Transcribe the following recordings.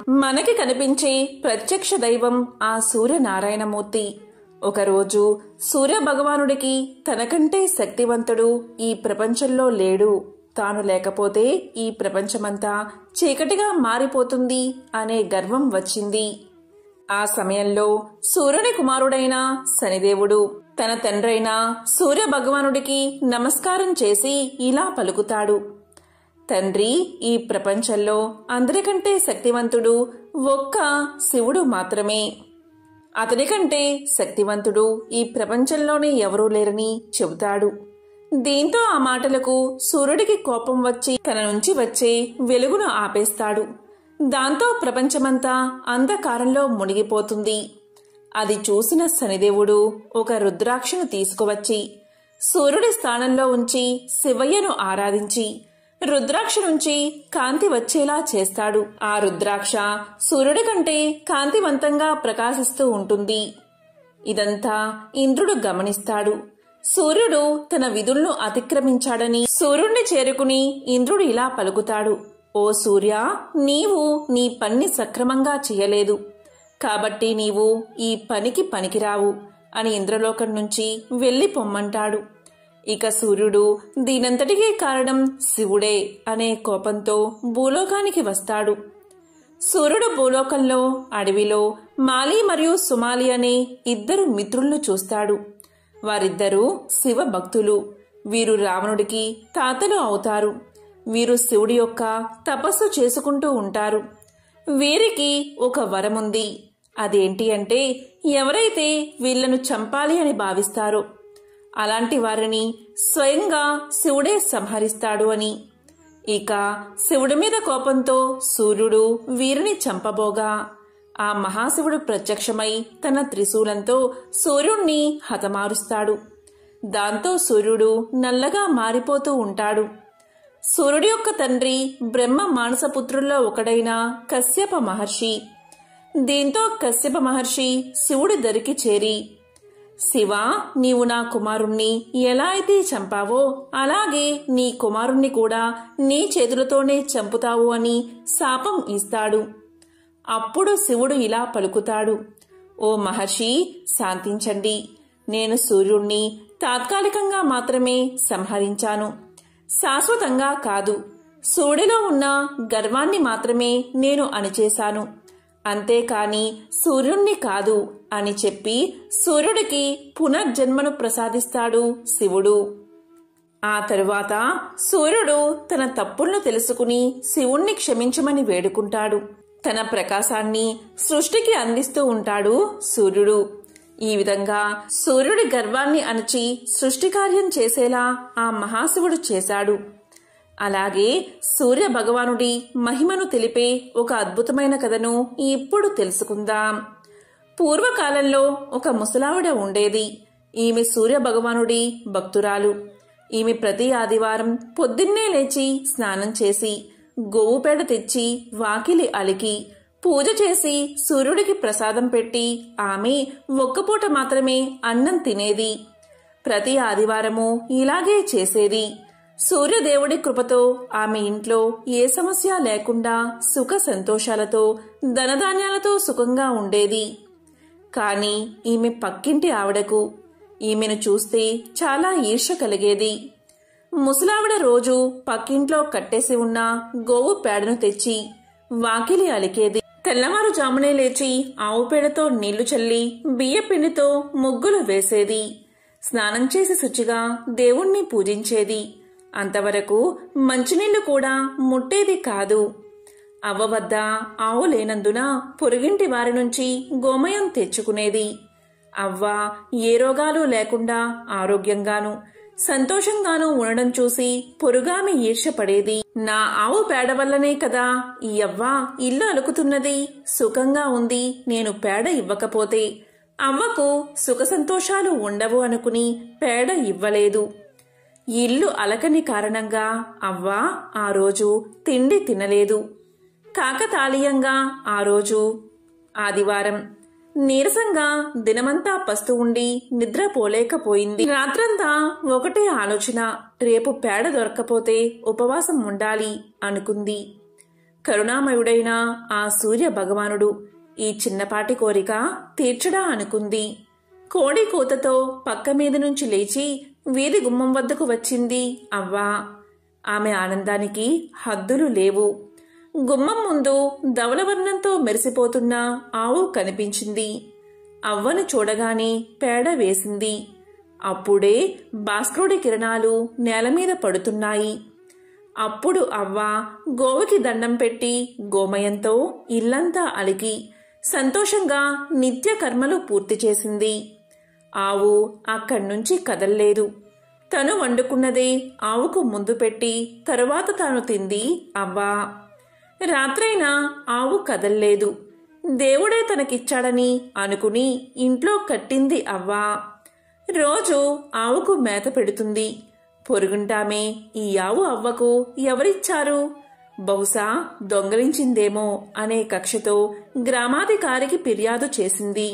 మనకి కనిపించే ప్రత్యక్ష దైవం ఆ సూర్యనారాయణమూర్తి. ఒకరోజు సూర్యభగవానుడికి తనకంటే శక్తివంతుడు ఈ ప్రపంచంలో లేడు, తాను లేకపోతే ఈ ప్రపంచమంతా చీకటిగా మారిపోతుంది అనే గర్వం వచ్చింది. ఆ సమయంలో సూర్యుని కుమారుడైన శనిదేవుడు తన తండ్రైన సూర్యభగవానుడికి నమస్కారం చేసి ఇలా పలుకుతాడు: తండ్రి, ఈ ప్రపంచంలో అందరికంటే శక్తివంతుడు ఒక్క శివుడు మాత్రమే. అతనికంటే శక్తివంతుడు ఈ ప్రపంచంలోనే ఎవరూ లేరని చెబుతాడు. దీంతో ఆ మాటలకు సూర్యుడికి కోపం వచ్చి తన నుంచి వచ్చే వెలుగును ఆపేస్తాడు. దాంతో ప్రపంచమంతా అంధకారంలో మునిగిపోతుంది. అది చూసిన శనిదేవుడు ఒక రుద్రాక్షను తీసుకువచ్చి సూర్యుడి స్థానంలో ఉంచి శివయ్యను ఆరాధించి రుద్రాక్ష నుంచి కాంతి వచ్చేలా చేస్తాడు. ఆ రుద్రాక్ష సూర్యుడి కంటే కాంతివంతంగా ప్రకాశిస్తూ ఉంటుంది. ఇదంతా ఇంద్రుడు గమనిస్తాడు. సూర్యుడు తన విధులను అతిక్రమించాడని సూర్యుడిని చేరుకుని ఇంద్రుడు ఇలా పలుకుతాడు: ఓ సూర్య, నీవు నీ పని సక్రమంగా చేయలేదు కాబట్టి నీవు ఈ పనికి పనికిరావు అని ఇంద్రలోకం నుంచి వెళ్లిపొమ్మంటాడు. ఇక సూర్యుడు దీనంతటికీ కారణం శివుడే అనే కోపంతో భూలోకానికి వస్తాడు. సూర్యుడు భూలోకంలో అడవిలో మాలి మరియు సుమాలి అనే ఇద్దరు మిత్రులను చూస్తాడు. వారిద్దరూ శివ భక్తులు. వీరు రావణుడికి తాతలు అవుతారు. వీరు శివుడి యొక్క తపస్సు చేసుకుంటూ ఉంటారు. వీరికి ఒక వరముంది. అదేంటి అంటే, ఎవరైతే వీళ్లను చంపాలి అని భావిస్తారో అలాంటి వారిని స్వయంగా శివుడే సంహరిస్తాడు అని. ఇక శివుడి మీద కోపంతో సూర్యుడు వీరిని చంపబోగా ఆ మహాశివుడు ప్రత్యక్షమై తన త్రిశూలంతో సూర్యుణ్ణి హతమారుస్తాడు. దాంతో సూర్యుడు నల్లగా మారిపోతూ ఉంటాడు. సూర్యుడి యొక్క తండ్రి బ్రహ్మ మానసపుత్రుల్లో ఒకడైన కశ్యప మహర్షి. దీంతో కశ్యప మహర్షి శివుడి దరికి చేరి, శివ, నీవు నా కుమారుణ్ణి ఎలా అయితే చంపావో అలాగే నీ కుమారుణ్ణి కూడా నీ చేతులతోనే చంపుతావు అని శాపం ఇస్తాడు. అప్పుడు శివుడు ఇలా పలుకుతాడు: ఓ మహర్షి, శాంతించండి. నేను సూర్యుణ్ణి తాత్కాలికంగా మాత్రమే సంహరించాను, శాశ్వతంగా కాదు. సూర్యుడిలో ఉన్న గర్వాన్ని మాత్రమే నేను అణిచేశాను, అంతేకాని సూర్యుణ్ణి కాదు అని చెప్పి సూర్యుడికి పునర్జన్మను ప్రసాదిస్తాడు శివుడు. ఆ తరువాత సూర్యుడు తన తప్పులను తెలుసుకుని శివుణ్ణి క్షమించమని వేడుకుంటాడు. తన ప్రకాశాన్ని సృష్టికి అందిస్తూ ఉంటాడు సూర్యుడు. ఈ విధంగా సూర్యుడి గర్వాన్ని అణచి సృష్టి కార్యం చేసేలా ఆ మహాశివుడు చేశాడు. అలాగే సూర్య భగవానుడి మహిమను తెలిపే ఒక అద్భుతమైన కథను ఇప్పుడు తెలుసుకుందాం. పూర్వకాలంలో ఒక ముసలావిడ ఉండేది. ఈమె సూర్య భగవానుడి భక్తురాలు. ఈమె ప్రతి ఆదివారం పొద్దున్నే లేచి స్నానం చేసి గోవు పేడ తెచ్చి వాకిలి అలికి పూజ చేసి సూర్యుడికి ప్రసాదం పెట్టి ఆమె ఒక్కపూట మాత్రమే అన్నం తినేది. ప్రతి ఆదివారము ఇలాగే చేసేది. సూర్యదేవుడి కృపతో ఆమె ఇంట్లో ఏ సమస్య లేకుండా సుఖ సంతోషాలతో ధనధాన్యాలతో సుఖంగా ఉండేది. కాని ఈమె పక్కింటి ఆవిడకు ఈమెను చూస్తే చాలా ఈర్ష్య కలిగేది. ముసలావిడ రోజు పక్కింట్లో కట్టేసి ఉన్న గోవు పేడను తెచ్చి వాకిలి అలికేది. తెల్లవారుజామునే లేచి ఆవు పేడతో నీళ్లు చల్లి బియ్య పిండితో ముగ్గులు వేసేది. స్నానం చేసి శుచిగా దేవుణ్ణి పూజించేది. అంతవరకు మంచినీళ్లు కూడా ముట్టేది కాదు. అవ్వ వద్ద ఆవు లేనందున పొరుగింటి వారి నుంచి గోమయం తెచ్చుకునేది. అవ్వ ఏ రోగాలు లేకుండా ఆరోగ్యంగాను సంతోషంగానూ ఉండడం చూసి పొరుగామి ఈర్ష్యపడేది. నా ఆవు పేడ వల్లనే కదా ఈ అవ్వ ఇల్లు అలుకుతున్నది, సుఖంగా ఉంది. నేను పేడ ఇవ్వకపోతే అవ్వకు సుఖ సంతోషాలు ఉండవు అనుకుని పేడ ఇవ్వలేదు. ఇల్లు అలకని కారణంగా అవ్వ ఆ రోజు తిండి తినలేదు. కాకతాళీయంగా ఆ రోజు ఆదివారం నీరసంగా దినమంతా పస్తు ఉండి నిద్రపోలేకపోయింది. రాత్రంతా ఒకటే ఆలోచన, రేపు పేడ దొరక్కపోతే ఉపవాసం ఉండాలి అనుకుంది. కరుణామయుడైన ఆ సూర్య భగవానుడు ఈ చిన్నపాటి కోరిక తీర్చడా అనుకుంది. కోడి కూతతో పక్క మీద నుంచి లేచి వీధి గుమ్మం వద్దకు వచ్చింది అవ్వ. ఆమె ఆనందానికి హద్దులు లేవు. గుమ్మం ముందు ధవలవర్ణంతో మెరిసిపోతున్న ఆవు కనిపించింది. అవ్వను చూడగానే పేడ వేసింది. అప్పుడే భాస్కరుడి కిరణాలు నేలమీద పడుతున్నాయి. అప్పుడు అవ్వ గోవుకి దండం పెట్టి గోమయంతో ఇల్లంతా అలికి సంతోషంగా నిత్య కర్మలు పూర్తి చేసింది. ఆవు అక్కడ్నుంచి కదల్లేదు. తను వండుకున్నదే ఆవుకు ముందు పెట్టి తరువాత తాను తింది అవ్వ. రాత్రైనా ఆవు కదల్లేదు. దేవుడే తనకిచ్చాడని అనుకుని ఇంట్లో కట్టింది అవ్వ. రోజు ఆవుకు మేత పెడుతుంది. పొరుగుంటామే ఈ ఆవు అవ్వకు ఎవరిచ్చారు, బహుశా దొంగలించిందేమో అనే కక్షతో గ్రామాధికారికి ఫిర్యాదు చేసింది.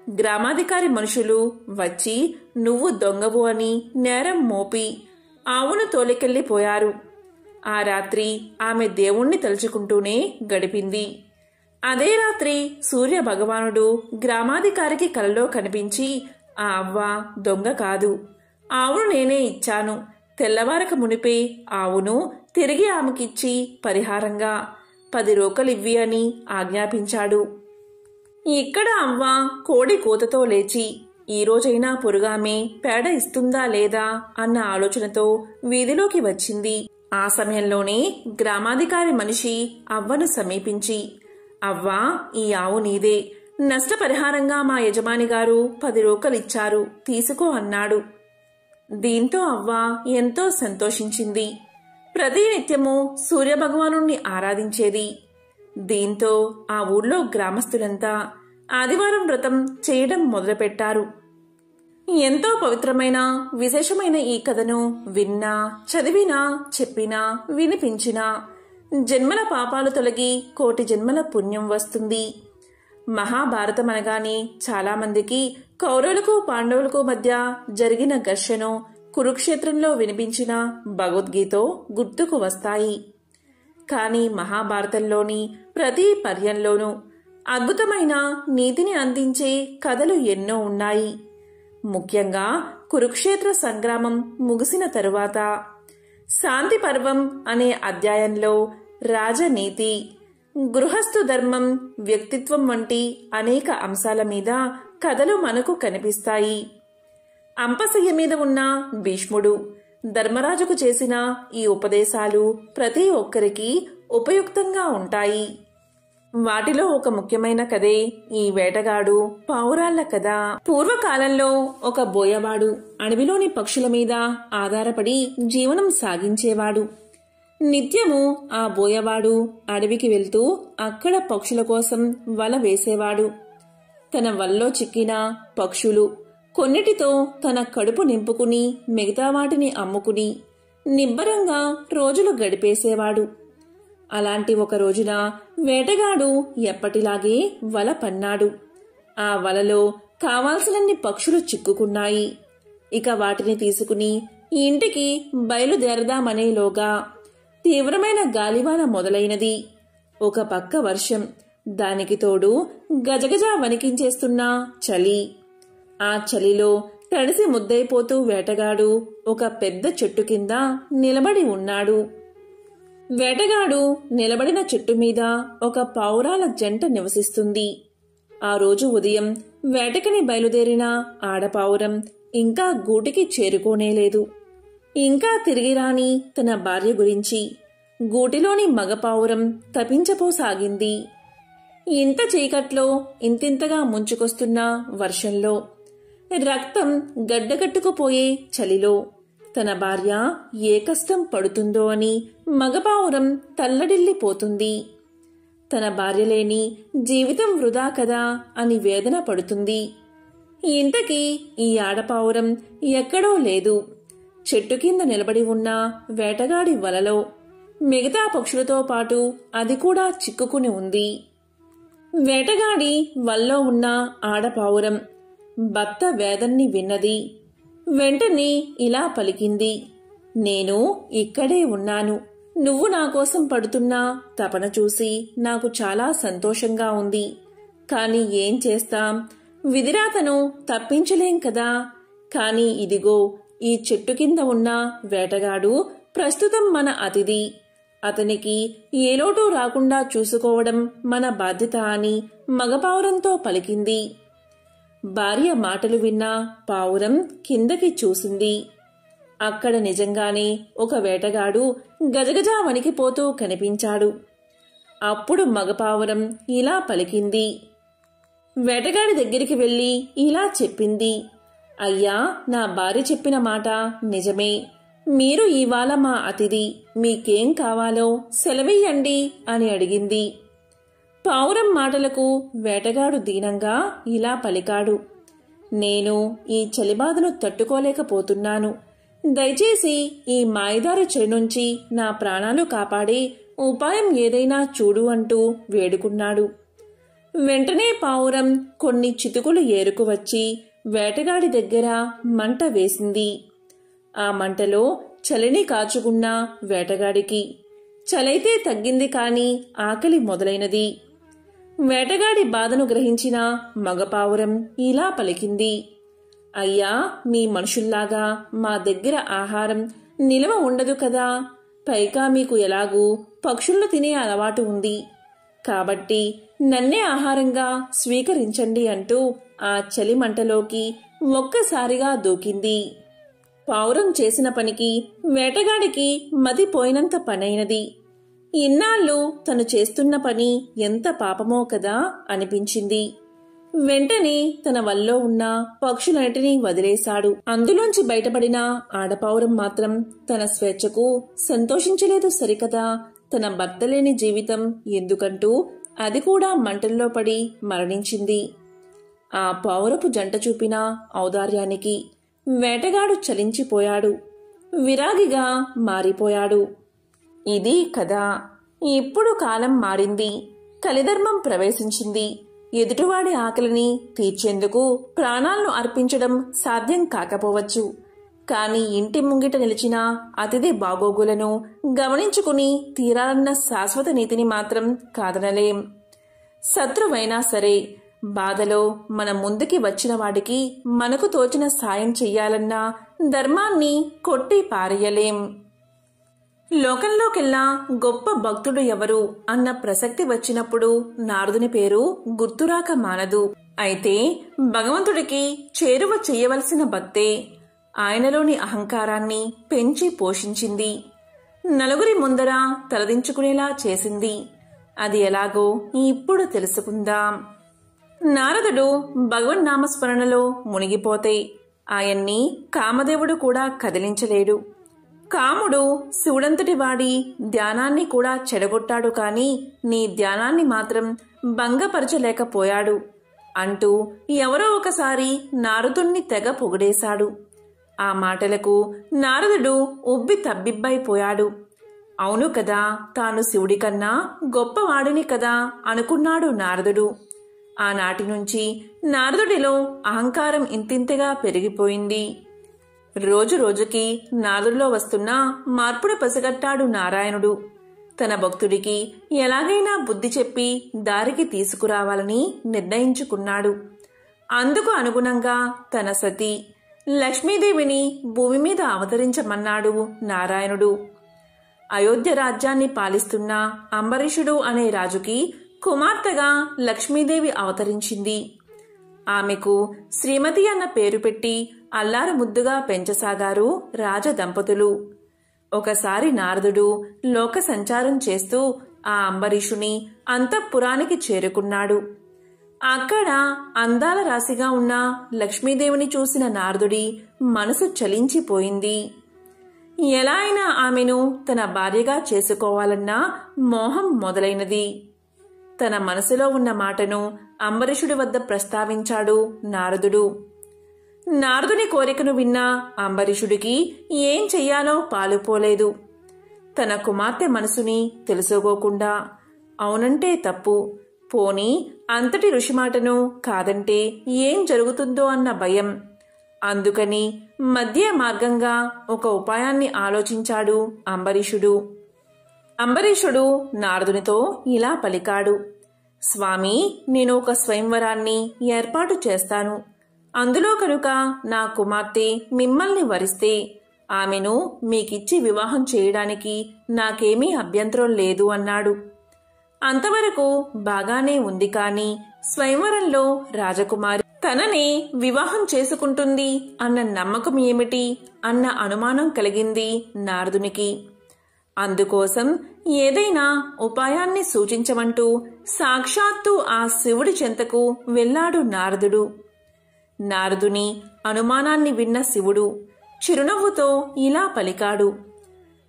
గ్రామాధికారి మనుషులు వచ్చి నువ్వు దొంగవు అని నేరం మోపి ఆవును తోలికెళ్లిపోయారు. ఆ రాత్రి ఆమె దేవుణ్ణి తలుచుకుంటూనే గడిపింది. అదే రాత్రి సూర్య భగవానుడు గ్రామాధికారికి కలలో కనిపించి, ఆ అవ్వ దొంగ కాదు, ఆవును నేనే ఇచ్చాను. తెల్లవారక మునిపే ఆవును తిరిగి ఆమెకిచ్చి పరిహారంగా 10 రోకలివ్వి అని ఆజ్ఞాపించాడు. ఇక్కడ అవ్వ కోడి కూతతో లేచి ఈ రోజైనా పొరుగామే పేడ ఇస్తుందా లేదా అన్న ఆలోచనతో వీధిలోకి వచ్చింది. ఆ సమయంలోనే గ్రామాధికారి మనిషి అవ్వను సమీపించి, అవ్వా, ఈ ఆవు నీదే. నష్టపరిహారంగా మా యజమాని గారు 10 రోకలిచ్చారు, తీసుకో అన్నాడు. దీంతో అవ్వ ఎంతో సంతోషించింది. ప్రతినిత్యము సూర్యభగవాను ఆరాధించేది. దీంతో ఆ ఊళ్ళో గ్రామస్తులంతా ఆదివారం వ్రతం చేయడం మొదలుపెట్టారు. ఎంతో పవిత్రమైన విశేషమైన ఈ కథను విన్నా, చదివినా, చెప్పినా, వినిపించినా జన్మల పాపాలు తొలగి 1,000,000 జన్మల పుణ్యం వస్తుంది. మహాభారతం అనగానే చాలామందికి కౌరవులకు పాండవులకు మధ్య జరిగిన ఘర్షణ కురుక్షేత్రంలో వినిపించిన భగవద్గీత గుర్తుకు వస్తాయి. కానీ మహాభారతంలోని ప్రతి పర్యంలోనూ అద్భుతమైన నీతిని అందించే కథలు ఎన్నో ఉన్నాయి. ముఖ్యంగా కురుక్షేత్ర సంగ్రామం ముగిసిన తరువాత శాంతి పర్వం అనే అధ్యాయంలో రాజనీతి, గృహస్థు ధర్మం, వ్యక్తిత్వం వంటి అనేక అంశాల మీద కథలు మనకు కనిపిస్తాయి. అంపశయ్య మీద ఉన్న భీష్ముడు ధర్మరాజుకు చేసిన ఈ ఉపదేశాలు ప్రతి ఒక్కరికి ఉపయుక్తంగా ఉంటాయి. వాటిలో ఒక ముఖ్యమైన కథే ఈ వేటగాడు పావురాళ్ల కథ. పూర్వకాలంలో ఒక బోయవాడు అడవిలోని పక్షుల మీద ఆధారపడి జీవనం సాగించేవాడు. నిత్యము ఆ బోయవాడు అడవికి వెళ్తూ అక్కడ పక్షుల కోసం వల వేసేవాడు. తన వల్లో చిక్కిన పక్షులు కొన్నిటితో తన కడుపు నింపుకుని మిగతా వాటిని అమ్ముకుని నిబ్బరంగా రోజులు గడిపేసేవాడు. అలాంటి ఒక రోజున వేటగాడు ఎప్పటిలాగే వల పన్నాడు. ఆ వలలో కావాల్సినన్ని పక్షులు చిక్కుకున్నాయి. ఇక వాటిని తీసుకుని ఇంటికి బయలుదేరదామనేలోగా తీవ్రమైన గాలివాన మొదలైనది. ఒక పక్క వర్షం, దానికి తోడు గజగజ వణికించేస్తున్న చలి. ఆ చలిలో తడిసి ముద్దైపోతూ వేటగాడు ఒక పెద్ద చెట్టు కింద నిలబడి ఉన్నాడు. వేటగాడు నిలబడిన చెట్టు మీద ఒక పావురాల జంట నివసిస్తుంది. ఆ రోజు ఉదయం వేటకని బయలుదేరిన ఆడపావురం ఇంకా గూటికి చేరుకోనేలేదు. ఇంకా తిరిగి రాని తన భార్య గురించి గూటిలోని మగపావురం తపించపోసాగింది. ఇంత చీకట్లో, ఇంతింతగా ముంచుకొస్తున్న వర్షంలో, రక్తం గడ్డగట్టుకుపోయే చలిలో తన భార్య ఏ కష్టం పడుతుందో అని మగపావురం తల్లడిల్లిపోతుంది. తన భార్య లేని జీవితం వృధా కదా అని వేదన పడుతుంది. ఇంతకీ ఈ ఆడపావురం ఎక్కడో లేదు. చెట్టు కింద నిలబడి ఉన్న వేటగాడి వలలో మిగతా పక్షులతో పాటు అది కూడా చిక్కుకుని ఉంది. వేటగాడి వల్లో ఉన్న ఆడపావురం భర్త వేదన్ని విన్నది. వెంటనే ఇలా పలికింది, నేను ఇక్కడే ఉన్నాను, నువ్వు నా కోసం పడుతున్న తపన చూసి నాకు చాలా సంతోషంగా ఉంది. కాని ఏం చేస్తాం, విధిరాతను తప్పించలేం కదా. కాని ఇదిగో ఈ చెట్టు కింద ఉన్న వేటగాడు ప్రస్తుతం మన అతిథి. అతనికి ఏ లోటు రాకుండా చూసుకోవడం మన బాధ్యత అని మగపావురంతో పలికింది. భార్య మాటలు విన్న పావురం కిందకి చూసింది. అక్కడ నిజంగానే ఒక వేటగాడు గజగజ వణికిపోతూ కనిపించాడు. అప్పుడు మగపావురం ఇలా పలికింది. వేటగాడి దగ్గరికి వెళ్లి ఇలా చెప్పింది. అయ్యా, నా భార్య చెప్పిన మాట నిజమే. మీరు ఇవాళ మా అతిథి. మీకేం కావాలో సెలవియ్యండి అని అడిగింది. పావురం మాటలకు వేటగాడు దీనంగా ఇలా పలికాడు. నేను ఈ చలిబాధను తట్టుకోలేకపోతున్నాను. దయచేసి ఈ మాయదారి చెడు నుంచి నా ప్రాణాలు కాపాడే ఉపాయం ఏదైనా చూడు అంటూ వేడుకున్నాడు. వెంటనే పావురం కొన్ని చితుకులు ఏరుకు వచ్చి వేటగాడి దగ్గర మంట వేసింది. ఆ మంటలో చలిని కాచుకున్న వేటగాడికి చలైతే తగ్గింది కాని ఆకలి మొదలైనది. వేటగాడి బాధను గ్రహించిన మగపావురం ఇలా పలికింది. అయ్యా, మీ మనుషుల్లాగా మా దగ్గర ఆహారం నిలవ ఉండదు కదా. పైగా మీకు ఎలాగూ పక్షులను తినే అలవాటు ఉంది. కాబట్టి నన్నే ఆహారంగా స్వీకరించండి అంటూ ఆ చలి మంటలోకి ఒక్కసారిగా దూకింది. పావురం చేసిన పనికి వేటగాడికి మతిపోయినంత పనైనది. ఇన్నాళ్ళు తను చేస్తున్న పని ఎంత పాపమో కదా అనిపించింది. వెంటనే తన వల్లో ఉన్న పక్షులన్నిటినీ వదిలేశాడు. అందులోంచి బయటపడిన ఆడపావురం మాత్రం తన స్వేచ్ఛకు సంతోషించలేదు సరికదా. తన భర్త లేని జీవితం ఎందుకంటూ అది కూడా మంటల్లో పడి మరణించింది. ఆ పావురపు జంట చూపిన ఔదార్యానికి వేటగాడు చలించిపోయాడు. విరాగిగా మారిపోయాడు. ఇది కదా. ఇప్పుడు కాలం మారింది. కలిధర్మం ప్రవేశించింది. ఎదుటివాడి ఆకలిని తీర్చేందుకు ప్రాణాలను అర్పించడం సాధ్యం కాకపోవచ్చు. కాని ఇంటి ముంగిట నిలిచిన అతిథి బాగోగులను గమనించుకుని తీరాలన్న శాశ్వత నీతిని మాత్రం కాదనలేం. శత్రువైనా సరే బాధలో మన ముందుకి వచ్చిన వాడికి మనకు తోచిన సాయం చెయ్యాలన్న ధర్మాన్ని కొట్టి పారేయలేం. లోకంలోకెల్లా గొప్ప భక్తుడు ఎవరు అన్న ప్రసక్తి వచ్చినప్పుడు నారదుని పేరు గుర్తురాక మానదు. అయితే భగవంతుడికి చేరువ చెయ్యవలసిన భక్తే ఆయనలోని అహంకారాన్ని పెంచి పోషించింది. నలుగురి ముందర తలదించుకునేలా చేసింది. అది ఎలాగో ఇప్పుడు తెలుసుకుందాం. నారదుడు భగవన్నామస్మరణలో మునిగిపోతే ఆయన్ని కామదేవుడు కూడా కదిలించలేడు. కాముడు శివుడంతటి వాడి ధ్యానాన్ని కూడా చెడగొట్టాడు కాని నీ ధ్యానాన్ని మాత్రం భంగపరచలేకపోయాడు అంటూ ఎవరో ఒకసారి నారదుణ్ణి తెగ పొగిడేశాడు. ఆ మాటలకు నారదుడు ఉబ్బి తబ్బిబ్బైపోయాడు. అవును కదా, తాను శివుడి కన్నా గొప్పవాడిని కదా అనుకున్నాడు నారదుడు. ఆనాటి నుంచి నారదుడిలో అహంకారం ఇంతింతగా పెరిగిపోయింది. రోజు రోజుకి నారదుడిలో వస్తున్న మార్పును పసిగట్టాడు నారాయణుడు. తన భక్తుడికి ఎలాగైనా బుద్ధి చెప్పి దారికి తీసుకురావాలని నిర్ణయించుకున్నాడు. అందుకు అనుగుణంగా తన సతీ లక్ష్మీదేవిని భూమి మీద అవతరించమన్నాడు నారాయణుడు. అయోధ్య రాజ్యాన్ని పాలిస్తున్న అంబరీషుడు అనే రాజుకి కుమార్తెగా లక్ష్మీదేవి అవతరించింది. ఆమెకు శ్రీమతి అన్న పేరు పెట్టి అల్లారు ముద్దుగా పెంచసాగారు రాజదంపతులు. ఒకసారి నారదుడు లోక సంచారం చేస్తూ ఆ అంబరీషుని అంతఃపురానికి చేరుకున్నాడు. అక్కడ అందాల రాశిగా ఉన్న లక్ష్మీదేవిని చూసిన నారదుడి మనసు చలించిపోయింది. ఎలా అయినా ఆమెను తన భార్యగా చేసుకోవాలన్న మోహం మొదలైనది. తన మనసులో ఉన్న మాటను అంబరీషుడి వద్ద ప్రస్తావించాడు నారదుడు. నారదుని కోరికను విన్న అంబరీషుడికి ఏం చెయ్యాలో పాలుపోలేదు. తన కుమార్తె మనసుని తెలుసుకోకుండా అవునంటే తప్పు, పోనీ అంతటి ఋషిమాటను కాదంటే ఏం జరుగుతుందో అన్న భయం. అందుకని మధ్య మార్గంగా ఒక ఉపాయాన్ని ఆలోచించాడు అంబరీషుడు. అంబరీషుడు నారదునితో ఇలా పలికాడు. స్వామి, నేను ఒక స్వయంవరాన్ని ఏర్పాటు చేస్తాను. అందులో కనుక నా కుమార్తె మిమ్మల్ని వరిస్తే ఆమెను మీకిచ్చి వివాహం చేయడానికి నాకేమీ అభ్యంతరం లేదు అన్నాడు. అంతవరకు బాగానే ఉంది, కాని స్వయంవరంలో రాజకుమారి తననే వివాహం చేసుకుంటుంది అన్న నమ్మకం ఏమిటి అన్న అనుమానం కలిగింది నారదునికి. అందుకోసం ఏదైనా ఉపాయాన్ని సూచించమంటూ సాక్షాత్తు ఆ శివుడి చెంతకు వెళ్లాడు నారదుడు. నారదుని అనుమానాన్ని విన్న శివుడు చిరునవ్వుతో ఇలా పలికాడు.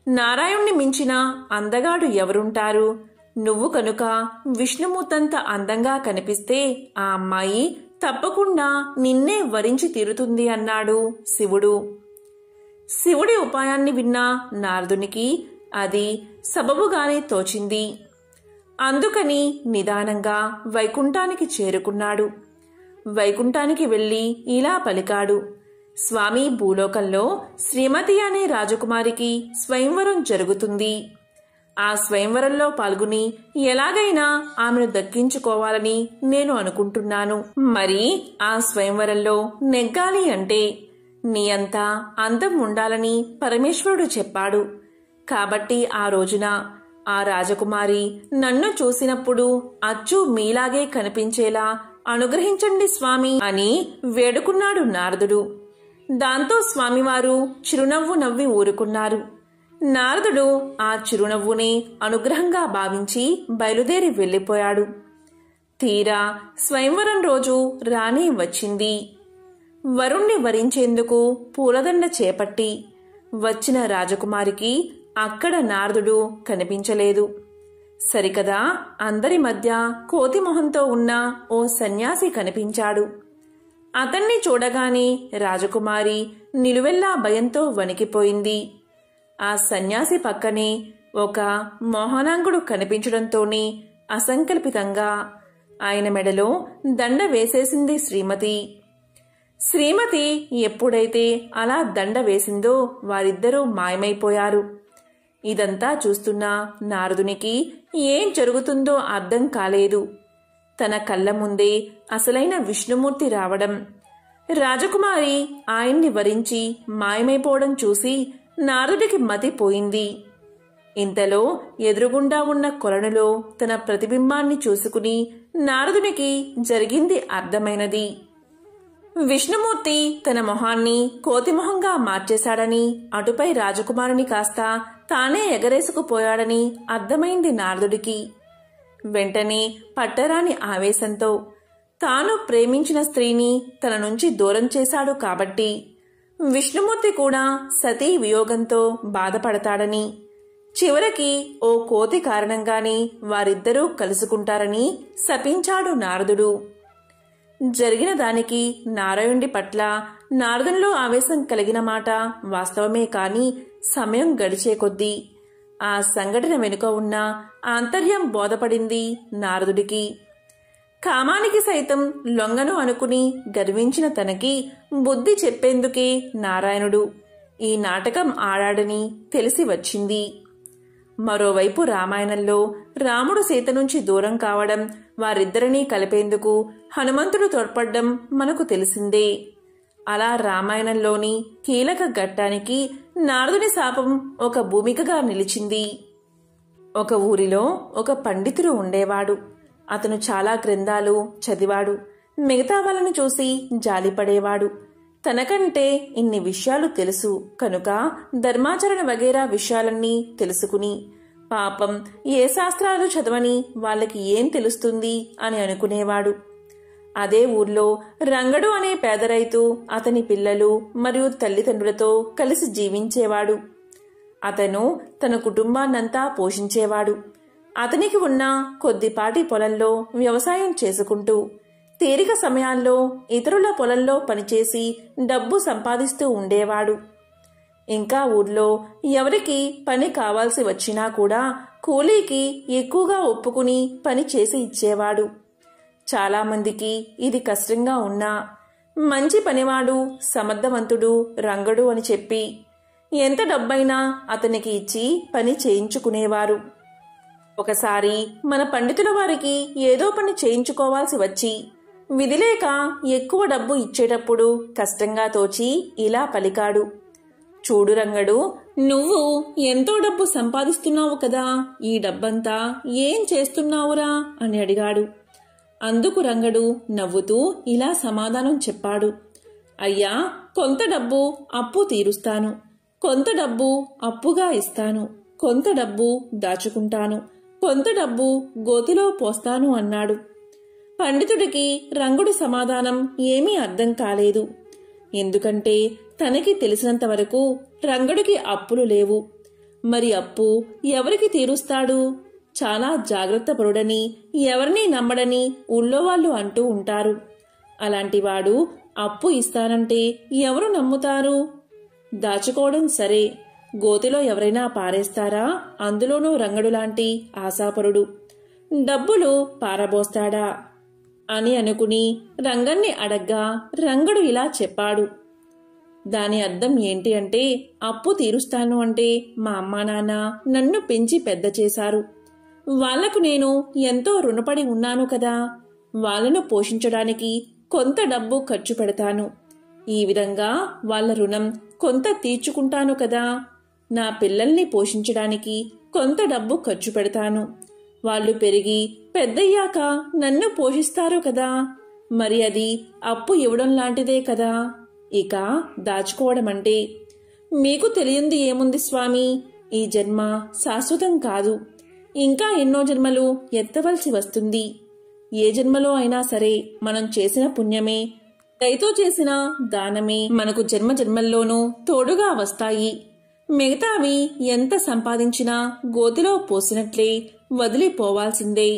నారాయణ్ణి మించిన అందగాడు ఎవరుంటారు? నువ్వు కనుక విష్ణుమూర్తంత అందంగా కనిపిస్తే ఆ అమ్మాయి తప్పకుండా నిన్నే వరించి తీరుతుంది అన్నాడు శివుడు. శివుడి ఉపాయాన్ని విన్న నారదునికి అది సబబుగానే తోచింది. అందుకని నిదానంగా వైకుంఠానికి చేరుకున్నాడు. వైకుంఠానికి వెళ్లి ఇలా పలికాడు. స్వామి, భూలోకంలో శ్రీమతి అనే రాజకుమారికి స్వయంవరం జరుగుతుంది. ఆ స్వయంవరంలో పాల్గొని ఎలాగైనా ఆమెను దక్కించుకోవాలని నేను అనుకుంటున్నాను. మరి ఆ స్వయంవరంలో నెగ్గాలి అంటే నీ అంతా అందం ఉండాలని పరమేశ్వరుడు చెప్పాడు. కాబట్టి ఆ రోజున ఆ రాజకుమారి నన్ను చూసినప్పుడు అచ్చు మీలాగే కనిపించేలా అనుగ్రహించండి స్వామి అని వేడుకున్నాడు నారదుడు. దాంతో స్వామివారు చిరునవ్వు నవ్వి ఊరుకున్నారు. నారదుడు ఆ చిరునవ్వుని అనుగ్రహంగా భావించి బయలుదేరి వెళ్లిపోయాడు. తీరా స్వయంవరం రోజు రాణి వచ్చింది. వరుణ్ణి వరించేందుకు పూలదండ చేపట్టి వచ్చిన రాజకుమారికి అక్కడ నారదుడు కనిపించలేదు. సరికదా అందరి మధ్య కోతిమొహంతో ఉన్న ఓ సన్యాసి కనిపించాడు. అతన్ని చూడగానే రాజకుమారి నిలువెల్లా భయంతో వణికిపోయింది. ఆ సన్యాసి పక్కనే ఒక మోహనాంగుడు కనిపించడంతోనే అసంకల్పితంగా ఆయన మెడలో దండ వేసేసింది శ్రీమతి. శ్రీమతి ఎప్పుడైతే అలా దండ వేసిందో వారిద్దరూ మాయమైపోయారు. ఇదంతా చూస్తున్న నారదునికి ఏం జరుగుతుందో అర్థం కాలేదు. తన కళ్ళ ముందే అసలైన విష్ణుమూర్తి రావడం, రాజకుమారి ఆయన్ని వరించి మాయమైపోవడం చూసి నారదుడికి మతిపోయింది. ఇంతలో ఎదురుగుండా ఉన్న కొలనులో తన ప్రతిబింబాన్ని చూసుకుని నారదునికి జరిగింది అర్థమైనది. విష్ణుమూర్తి తన మొహాన్ని కోతిమొహంగా మార్చేశాడని, అటుపై రాజకుమారుని కాస్త తానే ఎగరేసుకుపోయాడని అర్థమైంది నారదుడికి. వెంటనే పట్టరాని ఆవేశంతో తాను ప్రేమించిన స్త్రీని తన నుంచి దూరం చేశాడు కాబట్టి విష్ణుమూర్తి కూడా సతీ వియోగంతో బాధపడతాడని, చివరికి ఓ కోతి కారణంగానే వారిద్దరూ కలుసుకుంటారని శపించాడు నారదుడు. జరిగిన దానికి నారాయణుడి పట్ల నారదునిలో ఆవేశం కలిగిన మాట వాస్తవమే, కాని సమయం గడిచే కొద్దీ ఆ సంఘటన వెనుక ఉన్న ఆంతర్యం బోధపడింది నారదుడికి. కామానికి సైతం లొంగను అనుకుని గర్వించిన తనకి బుద్ధి చెప్పేందుకే నారాయణుడు ఈ నాటకం ఆడాడని తెలిసి వచ్చింది. మరోవైపు రామాయణంలో రాముడు సీత నుంచి దూరం కావడం, వారిద్దరినీ కలిపేందుకు హనుమంతుడు తోడ్పడ్డం మనకు తెలిసిందే. అలా రామాయణంలోని కీలక ఘట్టానికి నారదుని శాపం ఒక భూమికగా నిలిచింది. ఒక ఊరిలో ఒక పండితుడు ఉండేవాడు. అతను చాలా గ్రంథాలు చదివాడు. మిగతా వాళ్ళని చూసి జాలిపడేవాడు. తనకంటే ఇన్ని విషయాలు తెలుసు కనుక ధర్మాచరణ వగేరా విషయాలన్నీ తెలుసుకుని, పాపం ఏ శాస్త్రాలు చదవని వాళ్ళకి ఏం తెలుస్తుంది అని అనుకునేవాడు. అదే ఊర్లో రంగడు అనే పేద రైతు, అతని పిల్లలు మరియు తల్లిదండ్రులతో కలిసి జీవించేవాడు. అతను తన కుటుంబాన్నంతా పోషించేవాడు. అతనికి ఉన్న కొద్దిపాటి పొలంలో వ్యవసాయం చేసుకుంటూ తీరిక సమయాల్లో ఇతరుల పొలంలో పనిచేసి డబ్బు సంపాదిస్తూ ఉండేవాడు. ఇంకా ఊర్లో ఎవరికి పని కావాల్సి వచ్చినా కూడా కూలీకి ఎక్కువగా ఒప్పుకుని పని చేసి ఇచ్చేవాడు. చాలామందికి ఇది కష్టంగా ఉన్నా మంచి పనివాడు, సమర్థవంతుడు రంగడు అని చెప్పి ఎంత డబ్బైనా అతనికి ఇచ్చి పని చేయించుకునేవారు. ఒకసారి మన పండితుల వారికి ఏదో పని చేయించుకోవాల్సి వచ్చి విధిలేక ఎక్కువ డబ్బు ఇచ్చేటప్పుడు కష్టంగా తోచి ఇలా పలికాడు. చూడు రంగడు, నువ్వు ఎంతో డబ్బు సంపాదిస్తున్నావు కదా, ఈ డబ్బంతా ఏం చేస్తున్నావురా అని అడిగాడు. అందుకు రంగడు నవ్వుతూ ఇలా సమాధానం చెప్పాడు. అయ్యా, కొంత డబ్బు అప్పు తీరుస్తాను, కొంత డబ్బు అప్పుగా ఇస్తాను, కొంత డబ్బు దాచుకుంటాను, కొంత డబ్బు గోతిలో పోస్తాను అన్నాడు. పండితుడికి రంగుడి సమాధానం ఏమీ అర్థం కాలేదు. ఎందుకంటే తనకి తెలిసినంత వరకు రంగడికి అప్పులు లేవు. మరి అప్పు ఎవరికి తీరుస్తాడు? చాలా జాగ్రత్తపరుడని, ఎవరినీ నమ్మడని ఊళ్ళో వాళ్ళు అంటూ ఉంటారు. అలాంటివాడు అప్పు ఇస్తానంటే ఎవరు నమ్ముతారు? దాచుకోవడం సరే, గోతిలో ఎవరైనా పారేస్తారా? అందులోనూ రంగడులాంటి ఆశాపరుడు డబ్బులు పారబోస్తాడా అని అనుకుని రంగన్ని అడగ్గా రంగడు ఇలా చెప్పాడు. దాని అర్థం ఏంటి అంటే, అప్పు తీరుస్తాను అంటే మా అమ్మా నాన్న నన్ను పెంచి పెద్ద చేశారు. వాళ్లకు నేను ఎంతో రుణపడి ఉన్నాను కదా, వాళ్లను పోషించడానికి కొంత డబ్బు ఖర్చు పెడతాను. ఈ విధంగా వాళ్ల రుణం కొంత తీర్చుకుంటాను కదా. నా పిల్లల్ని పోషించడానికి కొంత డబ్బు ఖర్చు పెడతాను. వాళ్ళు పెరిగి పెద్దయ్యాక నన్ను పోషిస్తారు కదా, మరి అది అప్పు ఇవ్వడం లాంటిదే కదా. ఇక దాచుకోవడం అంటే మీకు తెలియంది ఏముంది స్వామి, ఈ జన్మ శాశ్వతం కాదు, ఇంకా ఎన్నో జన్మలు ఎత్తవలసి వస్తుంది. ఏ జన్మలో అయినా సరే మనం చేసిన పుణ్యమే, దయతో చేసిన దానమే మనకు జన్మ జన్మల్లోనూ తోడుగా వస్తాయి. మిగతావి ఎంత సంపాదించినా గోతిలో పోసినట్లే వదిలిపోవాల్సిందే.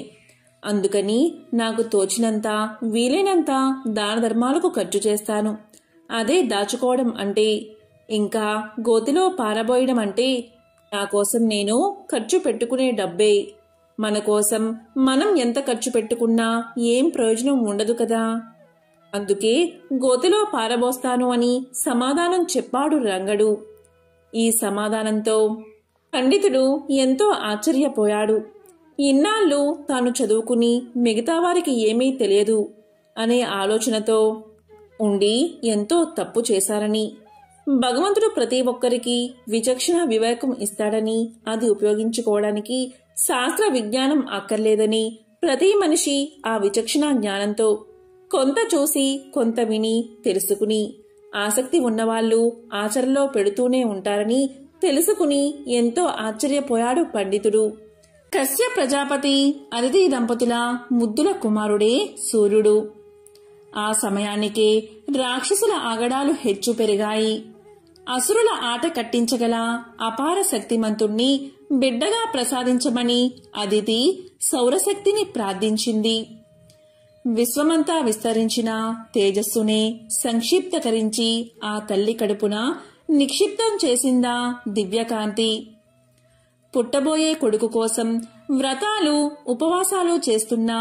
అందుకని నాకు తోచినంత, వీలైనంత దాన ధర్మాలకు ఖర్చు చేస్తాను. అదే దాచుకోవడం అంటే. ఇంకా గోతిలో పారబోయడం అంటే నా కోసం నేను ఖర్చు పెట్టుకునే డబ్బే. మన కోసం మనం ఎంత ఖర్చు పెట్టుకున్నా ఏం ప్రయోజనం ఉండదు కదా. అందుకే గోతిలో పారబోస్తాను అని సమాధానం చెప్పాడు రంగడు. ఈ సమాధానంతో పండితుడు ఎంతో ఆశ్చర్యపోయాడు. ఇన్నాళ్ళు తాను చదువుకుని మిగతా వారికి ఏమీ తెలియదు అనే ఆలోచనతో ఉండి ఎంతో తప్పు చేశారని, భగవంతుడు ప్రతి ఒక్కరికి విచక్షణ వివేకం ఇస్తాడని, అది ఉపయోగించుకోవడానికి శాస్త్ర విజ్ఞానం అక్కర్లేదని, ప్రతి మనిషి ఆ విచక్షణ జ్ఞానంతో కొంత చూసి కొంత విని తెలుసుకుని ఆసక్తి ఉన్నవాళ్లు ఆచరణలో పెడుతూనే ఉంటారని తెలుసుకుని ఎంతో ఆశ్చర్యపోయాడు పండితుడు. కశ్య ప్రజాపతి అదితి దంపతుల ముద్దుల కుమారుడే సూర్యుడు. ఆ సమయానికే రాక్షసుల ఆగడాలు హెచ్చు పెరిగాయి. అసురుల ఆట కట్టించగల అపార శక్తిమంతుణ్ణి బిడ్డగా ప్రసాదించమని అదితి సౌరశక్తిని ప్రార్థించింది. విశ్వమంతా విస్తరించిన తేజస్సునే సంక్షిప్తకరించి ఆ తల్లి కడుపున నిక్షిప్తం చేసిందా దివ్యకాంతి. పుట్టబోయే కొడుకు కోసం వ్రతాలు ఉపవాసాలు చేస్తున్న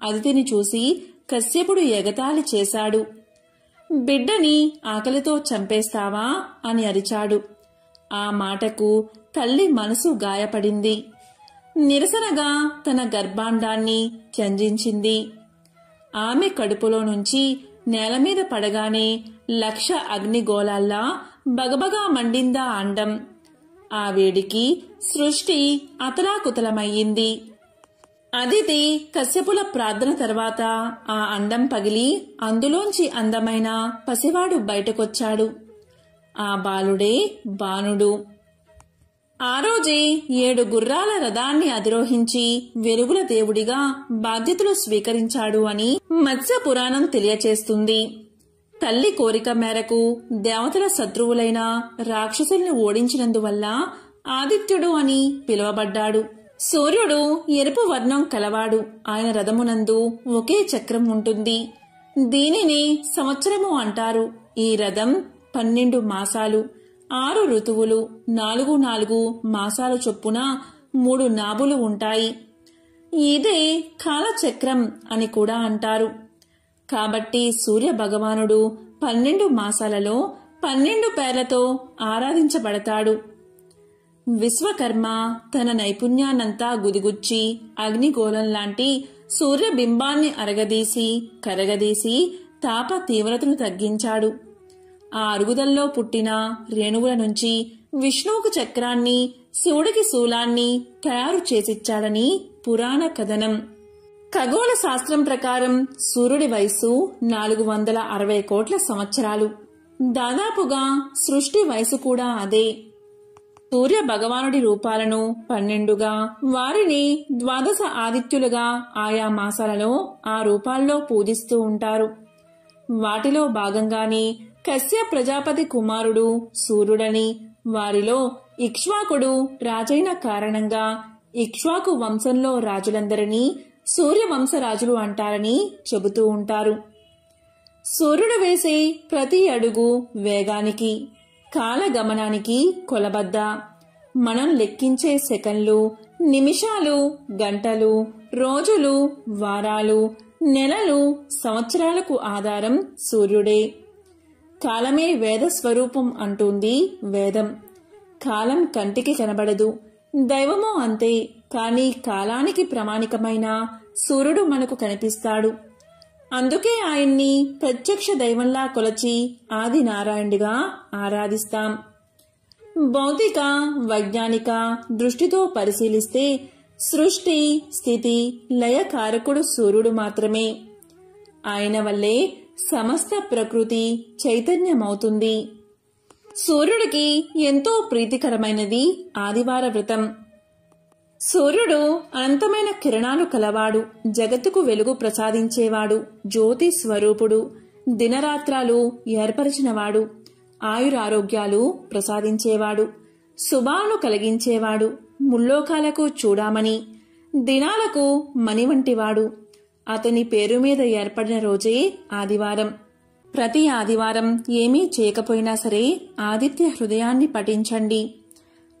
అదితిని చూసి కశ్యపుడు ఎగతాళి చేశాడు. బిడ్డని ఆకలితో చంపేస్తావా అని అరిచాడు. ఆ మాటకు తల్లి మనసు గాయపడింది. నిరసనగా తన గర్భాండాన్ని చంజించింది. ఆమె కడుపులో నుంచి నేలమీద పడగానే 1,00,000 అగ్నిగోళాల్లా బగబగా మండిందా అండం. ఆ వేడికి సృష్టి అతలాకుతలమయ్యింది. అదితి కశ్యపుల ప్రార్థన తర్వాత ఆ అండం పగిలి అందులోంచి అందమైన పసివాడు బయటకొచ్చాడు. ఆ బాలుడే బాణుడు. ఆ రోజే 7 గుర్రాల రథాన్ని అధిరోహించి వెలుగుల దేవుడిగా బాధ్యతలు స్వీకరించాడు అని మత్స్య పురాణం తెలియచేస్తుంది. తల్లి కోరిక మేరకు దేవతల శత్రువులైన రాక్షసుల్ని ఓడించినందువల్ల ఆదిత్యుడు అని పిలువబడ్డాడు. సూర్యుడు ఎరుపు వర్ణం కలవాడు. ఆయన రథమునందు ఒకే చక్రం ఉంటుంది. దీనిని సంవత్సరము అంటారు. ఈ రథం 12 మాసాలు, 6 ఋతువులు, 4 మాసాల చొప్పున 3 నాభులు ఉంటాయి. ఇదే కాలచక్రం అని కూడా అంటారు. కాబట్టి సూర్య భగవానుడు 12 మాసాలలో 12 పేర్లతో ఆరాధించబడతాడు. విశ్వకర్మ తన నైపుణ్యాన్నంతా గుదిగుచ్చి అగ్నిగోళం లాంటి సూర్యబింబాన్ని అరగదీసి కరగదీసి తాప తీవ్రతను తగ్గించాడు. ఆ అరుగుదల్లో పుట్టిన రేణువుల నుంచి విష్ణువుకు చక్రాన్ని, శివుడికి శూలాన్ని తయారు చేసిచ్చాడని పురాణ కథనం. ఖగోళ శాస్త్రం ప్రకారం సూర్యుడి వయస్సు 460 కోట్ల సంవత్సరాలు. దాదాపుగా సృష్టి వయసు కూడా అదే. సూర్య భగవానుడి రూపాలను 12గా, వారిని 12 ఆదిత్యులుగా ఆయా మాసాలలో ఆ రూపాల్లో పూజిస్తూ ఉంటారు. వాటిలో భాగంగానే కశ్యప ప్రజాపతి కుమారుడు సూర్యుడని, వారిలో ఇక్ష్వాకుడు రాజైన కారణంగా ఇక్ష్వాకు వంశంలో రాజులందరినీ సూర్యవంశరాజులు అంటారని చెబుతూ ఉంటారు. సూర్యుడు వేసే ప్రతి అడుగు వేగానికి, కాలగమనానికి కొలబద్ద. మనం లెక్కించే సెకన్లు, నిమిషాలు, గంటలు, రోజులు, వారాలు, నెలలు, సంవత్సరాలకు ఆధారం సూర్యుడే. కాలమే వేద స్వరూపం అంటుంది వేదం. కాలం కంటికి కనబడదు, దైవమో అంతే. కాని కాలానికి ప్రామాణికమైన సూర్యుడు మనకు కనిపిస్తాడు. అందుకే ఆయన్ని ప్రత్యక్ష దైవంలా కొలచి ఆది నారాయణుడిగా ఆరాధిస్తాం. భౌతిక వైజ్ఞానిక దృష్టితో పరిశీలిస్తే సృష్టి స్థితి లయకారకుడు సూర్యుడు మాత్రమే. ఆయన వల్లే సమస్త ప్రకృతి చైతన్యమవుతుంది. సూర్యుడికి ఎంతో ప్రీతికరమైనది ఆదివార వ్రతం. సూర్యుడు అనంతమైన కిరణాలు కలవాడు, జగత్తుకు వెలుగు ప్రసాదించేవాడు, జ్యోతి స్వరూపుడు, దినరాత్రాలు ఏర్పరిచినవాడు, ఆయురారోగ్యాలు ప్రసాదించేవాడు, శుభాలను కలిగించేవాడు, ముల్లోకాలకు చూడామణి, దినాలకు మణి వంటివాడు. అతని పేరు మీద ఏర్పడిన రోజే ఆదివారం. ప్రతి ఆదివారం ఏమీ చేయకపోయినా సరే ఆదిత్య హృదయాన్ని పఠించండి.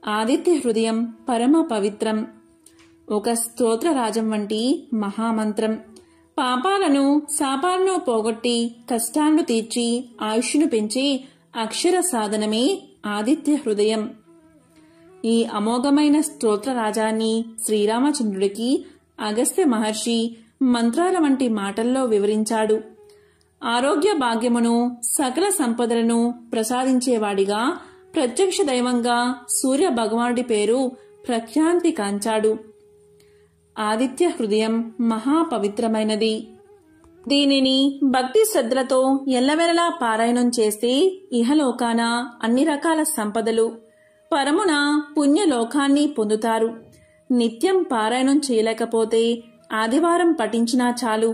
ఆదిత్య హృదయం పరమ పవిత్రం. ఒక స్తోత్రరాజం వంటి మహామంత్రం. పాపాలను శాపాలను పోగొట్టి కష్టాలను తీర్చి ఆయుష్ను పెంచి అక్షర సాధనమే ఆదిత్య హృదయం. ఈ అమోఘమైన స్తోత్రరాజాన్ని శ్రీరామచంద్రుడికి అగస్త్య మహర్షి మంత్రాల వంటి మాటల్లో వివరించాడు. ఆరోగ్య భాగ్యమును సకల సంపదలను ప్రసాదించేవాడిగా ప్రత్యక్ష దైవంగా సూర్య భగవానుడి పేరు ప్రఖ్యాతి కాంచాడు. ఆదిత్య హృదయం మహాపవిత్రమైనది. దీనిని భక్తి శ్రద్ధలతో ఎల్లవెల్లలా పారాయణం చేస్తే ఇహలోకాన అన్ని రకాల సంపదలు, పరమున పుణ్యలోకాన్ని పొందుతారు. నిత్యం పారాయణం చేయలేకపోతే ఆదివారం పఠించినా చాలు.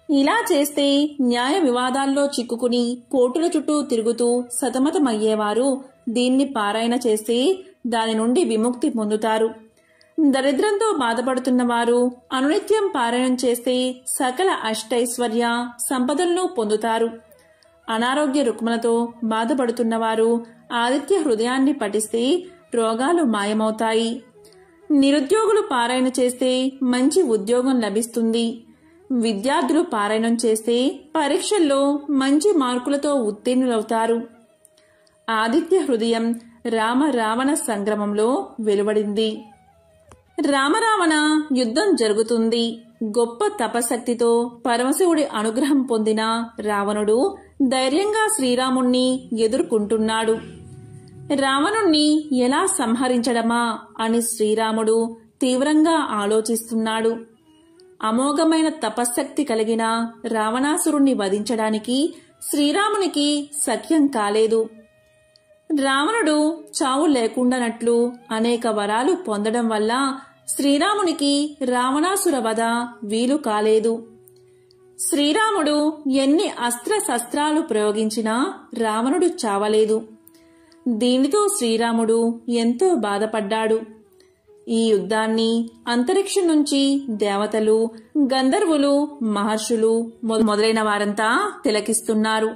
ఇలా చేస్తే న్యాయ వివాదాల్లో చిక్కుకుని కోర్టుల చుట్టూ తిరుగుతూ సతమతమయ్యేవారు దీన్ని పారాయణ చేస్తే దాని నుండి విముక్తి పొందుతారు. దరిద్రంతో బాధపడుతున్న వారు అనునిత్యం పారాయణం చేస్తే సకల అష్టైశ్వర్య సంపదలను పొందుతారు. అనారోగ్య రుగ్మలతో బాధపడుతున్నవారు ఆదిత్య హృదయాన్ని పఠిస్తే రోగాలు మాయమవుతాయి. నిరుద్యోగులు పారాయణ చేస్తే మంచి ఉద్యోగం లభిస్తుంది. విద్యార్థులు పారాయణం చేస్తే పరీక్షల్లో మంచి మార్కులతో ఉత్తీర్ణులవుతారు. ఆదిత్య హృదయం రామ రావణ సంగ్రామంలో వెలువడింది. రామరావణ యుద్ధం జరుగుతుంది. గొప్ప తపశక్తితో పరమశివుడి అనుగ్రహం పొందిన రావణుడు ధైర్యంగా శ్రీరాముణ్ణి ఎదుర్కొంటున్నాడు. రావణుణ్ణి ఎలా సంహరించడమా అని శ్రీరాముడు తీవ్రంగా ఆలోచిస్తున్నాడు. అమోఘమైన తపశ్శక్తి కలిగిన రావణాసురుణ్ణి వధించడానికి శ్రీరామునికి సఖ్యం కాలేదు. రావణుడు చావు లేకుండానట్లు అనేక వరాలు పొందడం వల్ల శ్రీరామునికి రావణాసుర వధ వీలు కాలేదు. శ్రీరాముడు ఎన్ని అస్త్రశస్త్రాలు ప్రయోగించినా రావణుడు చావలేదు. దీనితో శ్రీరాముడు ఎంతో బాధపడ్డాడు. ఈ యుద్ధాన్ని అంతరిక్షం నుంచి దేవతలు, గంధర్వులు, మహర్షులు మొదలైన వారంతా తిలకిస్తున్నారు.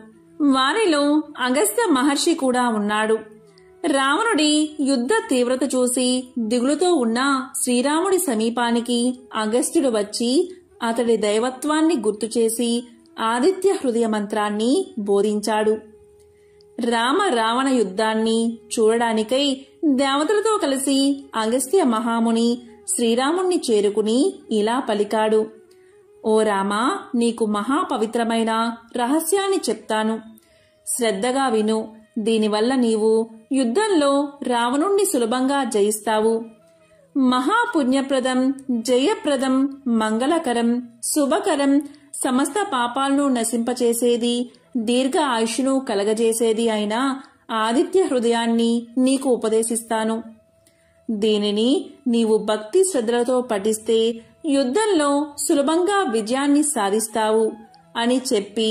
వారిలో అగస్త్య మహర్షి కూడా ఉన్నాడు. రావణుడి యుద్ధ తీవ్రత చూసి దిగులుతో ఉన్న శ్రీరాముడి సమీపానికి అగస్త్యుడు వచ్చి అతడి దైవత్వాన్ని గుర్తుచేసి ఆదిత్య హృదయ మంత్రాన్ని బోధించాడు. రామ రావణ యుద్ధాన్ని చూడడానికై దేవతలతో కలిసి అగస్త్య మహాముని శ్రీరాముణ్ణి చేరుకుని ఇలా పలికాడు. ఓ రామా, నీకు మహాపవిత్రమైన రహస్యాన్ని చెప్తాను. శ్రద్ధగా విను. దీనివల్ల నీవు యుద్ధంలో రావణుణ్ణి సులభంగా జయిస్తావు. మహాపుణ్యప్రదం, జయప్రదం, మంగళకరం, శుభకరం, సమస్త పాపాలను నశింపచేసేది, దీర్ఘ ఆయుష్ను కలగజేసేది అయిన ఆదిత్య హృదయాన్ని నీకు ఉపదేశిస్తాను. దీనిని నీవు భక్తి శ్రద్ధలతో పఠిస్తే యుద్ధంలో సులభంగా విజయాన్ని సాధిస్తావు అని చెప్పి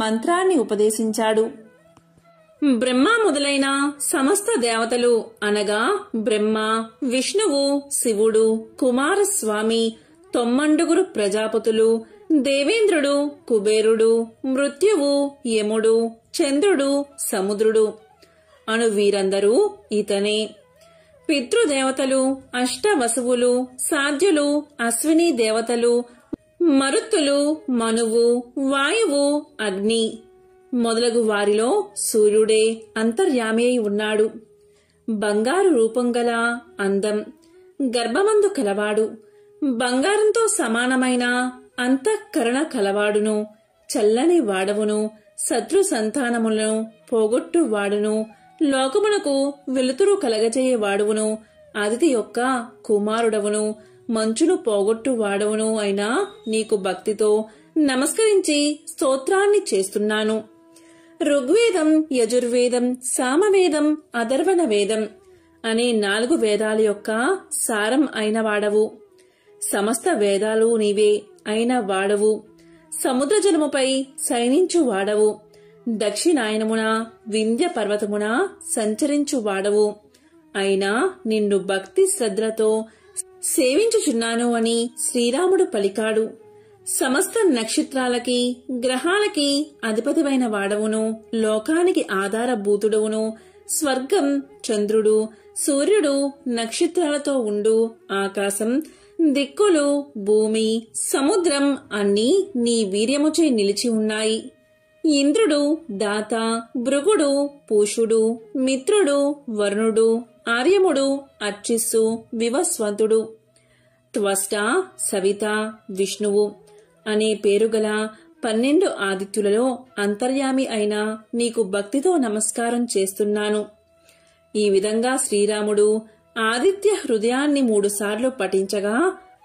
మంత్రాన్ని ఉపదేశించాడు. బ్రహ్మ మొదలైన సమస్త దేవతలు అనగా బ్రహ్మ, విష్ణువు, శివుడు, కుమారస్వామి, 9 ప్రజాపతులు, దేవేంద్రుడు, కుబేరుడు, మృత్యువు, యముడు, చంద్రుడు, సముద్రుడు అను వీరందరూ ఇతనే. పితృదేవతలు, అష్టవసువులు, సాధ్యులు, అశ్విని దేవతలు, మరుత్తులు, మనువు, వాయువు, అగ్ని మొదలగు వారిలో సూర్యుడే అంతర్యామి అయి ఉన్నాడు. బంగారు రూపం గల, అందం, గర్భమందు కలవాడు, బంగారంతో సమానమైన అంతఃకరణ కలవాడును, చల్లని వాడవును, శత్రు సంతానములను పోగొట్టు వాడును, లోకమునకు వెలుతురు కలగజేయవాడువును, అదితి యొక్క కుమారుడవును, మంచును పోగొట్టు వాడవును అయినా నీకు భక్తితో నమస్కరించి స్తోత్రాన్ని చేస్తున్నాను. ఋగ్వేదం, యజుర్వేదం, సామవేదం, అథర్వణ వేదం అనే 4 వేదాల యొక్క సారం అయిన వాడవు. సమస్త వేదాలు నీవే అయిన వాడవు. సముద్ర జలముపై శయనించు వాడవు. దక్షిణాయనమున వింధ్య పర్వతమున సంచరించు వాడవు. అయినా నిన్ను భక్తి శ్రద్ధలతో సేవించుచున్నాను అని శ్రీరాముడు పలికాడు. సమస్త నక్షత్రాలకి, గ్రహాలకి అధిపతివైన వాడవును, లోకానికి ఆధారభూతుడవును, స్వర్గం, చంద్రుడు, సూర్యుడు, నక్షత్రాలతో ఉండు ఆకాశం, దిక్కులు, భూమి, సముద్రం అన్నీ నీ వీర్యముచే నిలిచి ఉన్నాయి. ఇంద్రుడు, దాత, భృగుడు, పూషుడు, మిత్రుడు, వరుణుడు, ఆర్యముడు, అర్చిస్సు, వివస్వంతుడు, త్వష్ట, సవిత, విష్ణువు అనే పేరుగల 12 ఆదిత్యులలో అంతర్యామి అయిన నీకు భక్తితో నమస్కారం చేస్తున్నాను. ఈ విధంగా శ్రీరాముడు ఆదిత్య హృదయాన్ని 3 సార్లు పఠించగా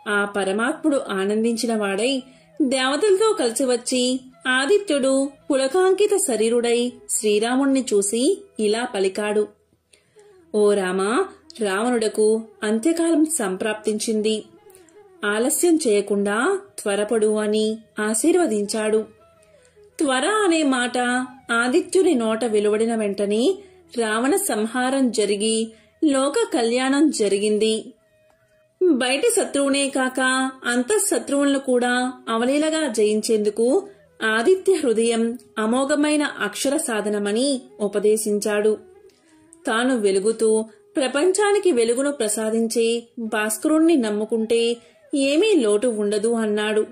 ఆ పరమాత్ముడు ఆనందించిన వాడై దేవతలతో కలిసి వచ్చి ఆదిత్యుడు పులకాంకిత శరీరుడై శ్రీరాముణ్ణి చూసి ఇలా పలికాడు. ఓ రామా, రావణుడకు అంత్యకాలం సంప్రాప్తించింది. ఆలస్యం చేయకుండా త్వరపడు అని ఆశీర్వదించాడు. త్వర అనే మాట ఆదిత్యుని నోట వెలువడిన వెంటనే రావణ సంహారం జరిగి లోక కళ్యాణం జరిగింది. బయటి శత్రువునే కాక అంతఃశత్రువులను కూడా అవలీలగా జయించేందుకు ఆదిత్య హృదయం అమోఘమైన అక్షర సాధనమని ఉపదేశించాడు. తాను వెలుగుతూ ప్రపంచానికి వెలుగును ప్రసాదించే భాస్కరుణ్ణి నమ్ముకుంటే ఏమీ లోటు ఉండదు అన్నాడు.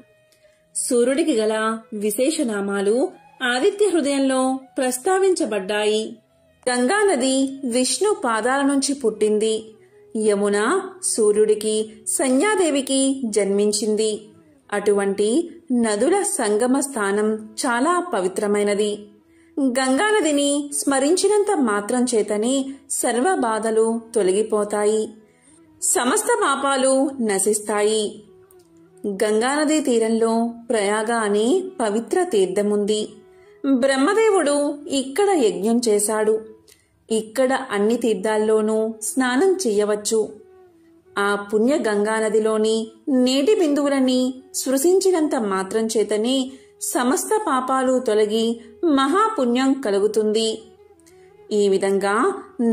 సూర్యుడికి గల విశేషనామాలు ఆదిత్య హృదయంలో ప్రస్తావించబడ్డాయి. గంగానది విష్ణు పాదాల నుంచి పుట్టింది. యమున సూర్యుడికి, సంధ్యాదేవికి జన్మించింది. అటువంటి నదుల సంగమ స్థానం చాలా పవిత్రమైనది. గంగానదిని స్మరించినంత మాత్రం చేతనే సర్వ బాధలు తొలగిపోతాయి, సమస్త పాపాలు నశిస్తాయి. గంగానదీ తీరంలో ప్రయాగ అనే పవిత్ర తీర్థముంది. బ్రహ్మదేవుడు ఇక్కడ యజ్ఞం చేశాడు. ఇక్కడ అన్ని తీర్థాల్లోనూ స్నానం చెయ్యవచ్చు. ఆ పుణ్య గంగానదిలోని నీటి బిందువులని స్పృశించినంత మాత్రం చేతనే సమస్త పాపాలు తొలగి మహాపుణ్యం కలుగుతుంది. ఈ విధంగా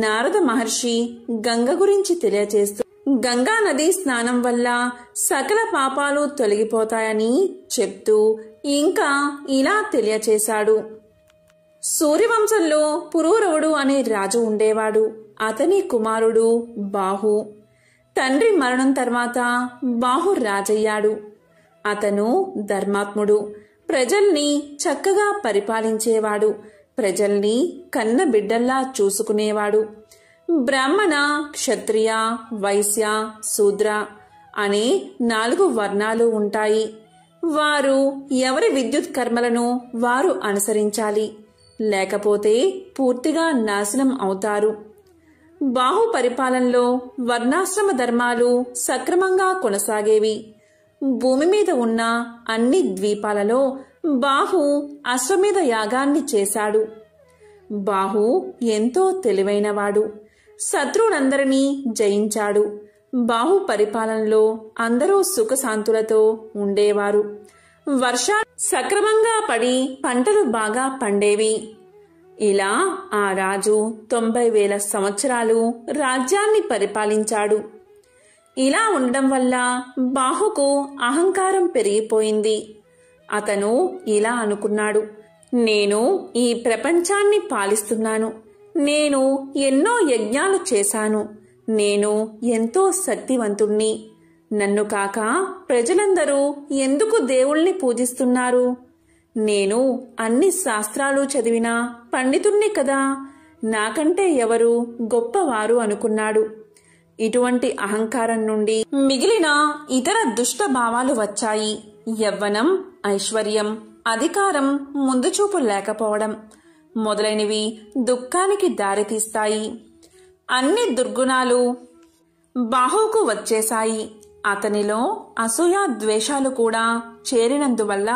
నారద మహర్షి గంగ గురించి తెలియచేస్తూ గంగా నది స్నానం వల్ల సకల పాపాలు తొలగిపోతాయని చెప్తూ ఇంకా ఇలా తెలియచేశాడు. సూర్యవంశంలో పురూరవుడు అనే రాజు ఉండేవాడు. అతని కుమారుడు బాహు. తండ్రి మరణం తర్వాత బాహు రాజయ్యాడు. అతను ధర్మాత్ముడు. ప్రజల్ని చక్కగా పరిపాలించేవాడు. ప్రజల్ని కన్న బిడ్డల్లా చూసుకునేవాడు. బ్రాహ్మణ, క్షత్రియ, వైశ్య, శూద్ర అనే 4 వర్ణాలు ఉంటాయి. వారు ఎవరి విద్యుత్ కర్మలను వారు అనుసరించాలి, లేకపోతే పూర్తిగా నాశనం అవుతారు. బాహు పరిపాలనలో వర్ణాశ్రమ ధర్మాలు సక్రమంగా కొనసాగేవి. భూమి మీద ఉన్న అన్ని ద్వీపాలలో బాహు అశ్వమేధ యాగాన్ని చేశాడు. బాహు ఎంతో తెలివైనవాడు. శత్రువులందరినీ జయించాడు. బాహు పరిపాలనలో అందరూ సుఖశాంతులతో ఉండేవారు. వర్షాలు సక్రమంగా పడి పంటలు బాగా పండేవి. ఇలా ఆ రాజు 90,000 సంవత్సరాలు రాజ్యాన్ని పరిపాలించాడు. ఇలా ఉండడం వల్ల బాహుకు అహంకారం పెరిగిపోయింది. అతను ఇలా అనుకున్నాడు, నేను ఈ ప్రపంచాన్ని పాలిస్తున్నాను. నేను ఎన్నో యజ్ఞాలు చేశాను. నేను ఎంతో శక్తివంతుణ్ణి. నన్ను కాక ప్రజలందరూ ఎందుకు దేవుణ్ణి పూజిస్తున్నారు? నేను అన్ని శాస్త్రాలు చదివిన పండితుణ్ణి కదా, నాకంటే ఎవరు గొప్పవారు అనుకున్నాడు. ఇటువంటి అహంకారం నుండి మిగిలిన ఇతర దుష్ట భావాలు వచ్చాయి. యవ్వనం, ఐశ్వర్యం, అధికారం, ముందుచూపు లేకపోవడం మొదలైనవి దుఃఖానికి దారితీస్తాయి. అన్ని దుర్గుణాలు బాహుకు వచ్చేశాయి. అతనిలో అసూయ, ద్వేషాలు కూడా చేరినందువల్ల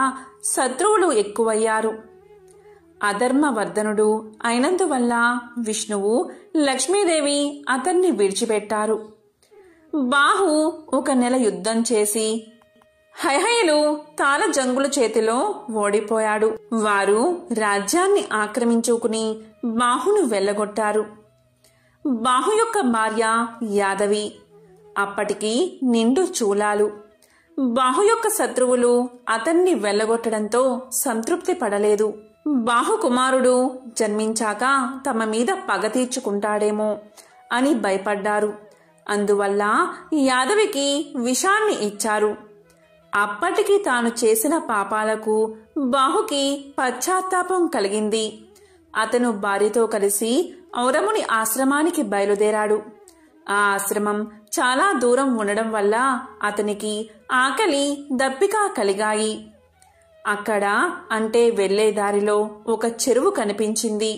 శత్రువులు ఎక్కువయ్యారు. అధర్మవర్ధనుడు అయినందువల్ల విష్ణువు, లక్ష్మీదేవి అతన్ని విడిచిపెట్టారు. బాహు 1 నెల యుద్ధం చేసి హైహయులు తాళజంగుల చేతిలో ఓడిపోయాడు. వారు రాజ్యాన్ని ఆక్రమించుకుని బాహును వెళ్లగొట్టారు. బాహు యొక్క భార్య యాదవి. అప్పటికి నిండు చూలాలు. బాహు యొక్క శత్రువులు అతన్ని వెళ్లగొట్టడంతో సంతృప్తి పడలేదు. బాహు కుమారుడు జన్మించాక తమ మీద పగ తీర్చుకుంటాడేమో అని భయపడ్డారు. అందువల్ల యాదవికి విషాన్ని ఇచ్చారు. అప్పటికి తాను చేసిన పాపాలకు బాహుకి పశ్చాత్తాపం కలిగింది. అతను భార్యతో కలిసి ఔరముని ఆశ్రమానికి బయలుదేరాడు. ఆ ఆశ్రమం చాలా దూరం ఉండడం వల్ల అతనికి ఆకలి, దప్పిక కలిగాయి. అక్కడ అంటే వెళ్లే దారిలో ఒక చెరువు కనిపించింది.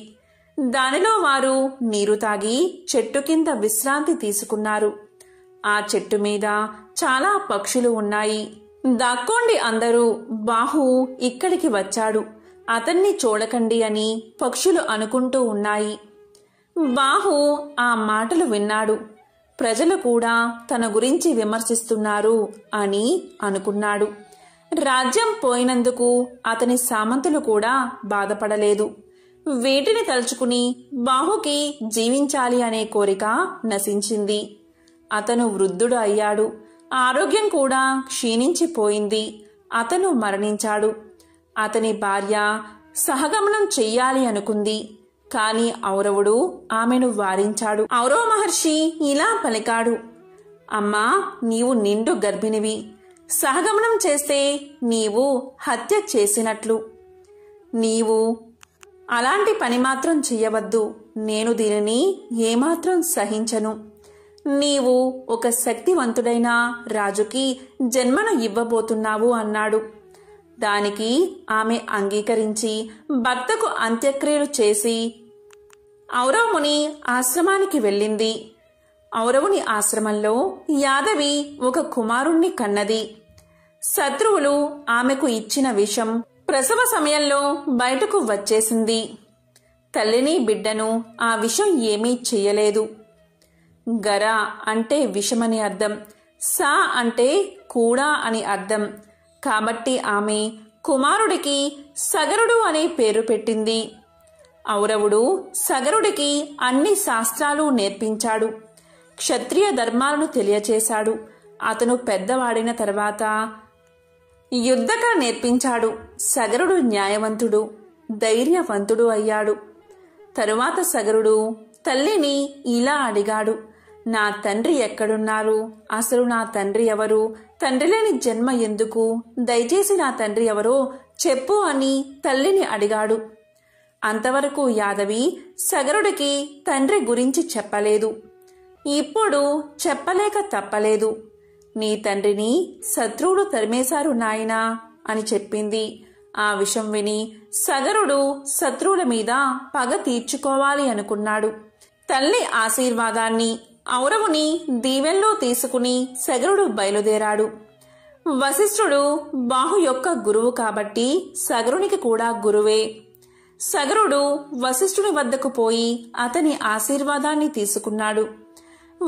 దానిలో వారు నీరు తాగి చెట్టు కింద విశ్రాంతి తీసుకున్నారు. ఆ చెట్టు మీద చాలా పక్షులు ఉన్నాయి. దాక్కోండి అందరూ, బాహు ఇక్కడికి వచ్చాడు, అతన్ని చూడకండి అని పక్షులు అనుకుంటూ ఉన్నాయి. బాహు ఆ మాటలు విన్నాడు. ప్రజలు కూడా తన గురించి విమర్శిస్తున్నారు అని అనుకున్నాడు. రాజ్యం పోయినందుకు అతని సామంతులు కూడా బాధపడలేదు. వీటిని తలుచుకుని బాహుకి జీవించాలి అనే కోరిక నశించింది. అతను వృద్ధుడు అయ్యాడు. ఆరోగ్యం కూడా క్షీణించిపోయింది. అతను మరణించాడు. అతని భార్య సహగమనం చెయ్యాలి అనుకుంది. కాని ఔరవుడు ఆమెను వారించాడు. ఔరవ మహర్షి ఇలా పలికాడు, అమ్మా, నీవు నిండు గర్భిణివి. సహగమనం చేస్తే నీవు హత్య చేసినట్లు. నీవు అలాంటి పని మాత్రం చెయ్యవద్దు. నేను దీనిని ఏమాత్రం సహించను. నీవు ఒక శక్తివంతుడైన రాజుకి జన్మను ఇవ్వబోతున్నావు అన్నాడు. దానికి ఆమె అంగీకరించి భర్తకు అంత్యక్రియలు చేసి ఔరవముని ఆశ్రమానికి వెళ్ళింది. ఔరవుని ఆశ్రమంలో యాదవి ఒక కుమారుణ్ణి కన్నది. శత్రువులు ఆమెకు ఇచ్చిన విషం ప్రసవ సమయంలో బయటకు వచ్చేసింది. తల్లిని బిడ్డను ఆ విషం ఏమీ చెయ్యలేదు. గర అంటే విషమని అర్థం, సా అంటే కూడా అని అర్థం. కాబట్టి ఆమె కుమారుడికి సగరుడు అనే పేరు పెట్టింది. ఔరవుడు సగరుడికి అన్ని శాస్త్రాలు నేర్పించాడు. క్షత్రియ ధర్మాలను తెలియచేశాడు. అతను పెద్దవాడిన తర్వాత యుద్ధకళ నేర్పించాడు. సగరుడు న్యాయవంతుడు, ధైర్యవంతుడు అయ్యాడు. తరువాత సగరుడు తల్లిని ఇలా అడిగాడు, నా తండ్రి ఎక్కడున్నారు? అసలు నా తండ్రి ఎవరు? తండ్రి లేని జన్మ ఎందుకు? దయచేసి నా తండ్రి ఎవరో చెప్పు అని తల్లిని అడిగాడు. అంతవరకు యాదవి సగరుడికి తండ్రి గురించి చెప్పలేదు. ఇప్పుడు చెప్పలేక తప్పలేదు. నీ తండ్రిని శత్రువులు తరిమేశారు నాయనా అని చెప్పింది. ఆ విషయం విని సగరుడు శత్రువుల మీద పగ తీర్చుకోవాలి అనుకున్నాడు. తల్లి ఆశీర్వాదాన్ని, ఔరవుని దీవెల్లో తీసుకుని సగరుడు బయలుదేరాడు. వశిష్ఠుడు బాహు యొక్క గురువు కాబట్టి సగరునికి కూడా గురువే. సగరుడు వశిష్ఠుని వద్దకు పోయి అతని ఆశీర్వాదాన్ని తీసుకున్నాడు.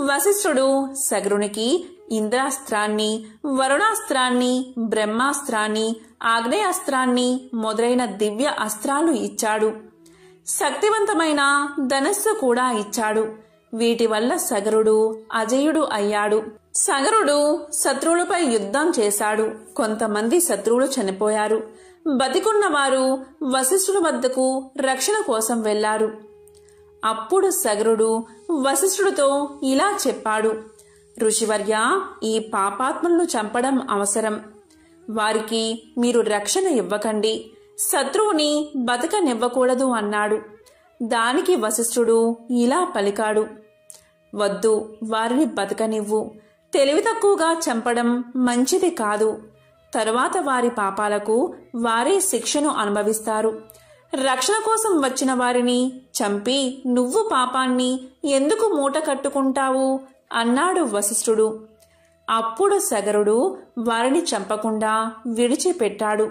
వశిష్ఠుడు సగరునికి ఇంద్రాస్త్రాన్ని, వరుణాస్త్రాన్ని, బ్రహ్మాస్త్రాన్ని, ఆగ్నేయాస్త్రాన్ని మొదలైన దివ్య అస్త్రాలు ఇచ్చాడు. శక్తివంతమైన ధనస్సు కూడా ఇచ్చాడు. వీటి వల్ల సగరుడు అజేయుడు అయ్యాడు. సగరుడు శత్రువులపై యుద్ధం చేశాడు. కొంతమంది శత్రువులు చనిపోయారు. బతికున్నవారు వశిష్ఠుని వద్దకు రక్షణ కోసం వెళ్లారు. అప్పుడు సగరుడు వశిష్ఠుడితో ఇలా చెప్పాడు. ఋషివర్య, ఈ పాపాత్ములను చంపడం అవసరం. వారికి మీరు రక్షణ ఇవ్వకండి, శత్రువుని బతకనివ్వకూడదు అన్నాడు. దానికి వశిష్ఠుడు ఇలా పలికాడు. వద్దు, వారిని బతకనివ్వు. తెలివి తక్కువగా చంపడం మంచిది కాదు. తరువాత వారి పాపాలకు వారే శిక్షను అనుభవిస్తారు. రక్షణ కోసం వచ్చిన వారిని చంపి నువ్వు పాపాన్ని ఎందుకు మూట కట్టుకుంటావు అన్నాడు వశిష్ఠుడు. అప్పుడు సగరుడు వారిని చంపకుండా విడిచిపెట్టాడు.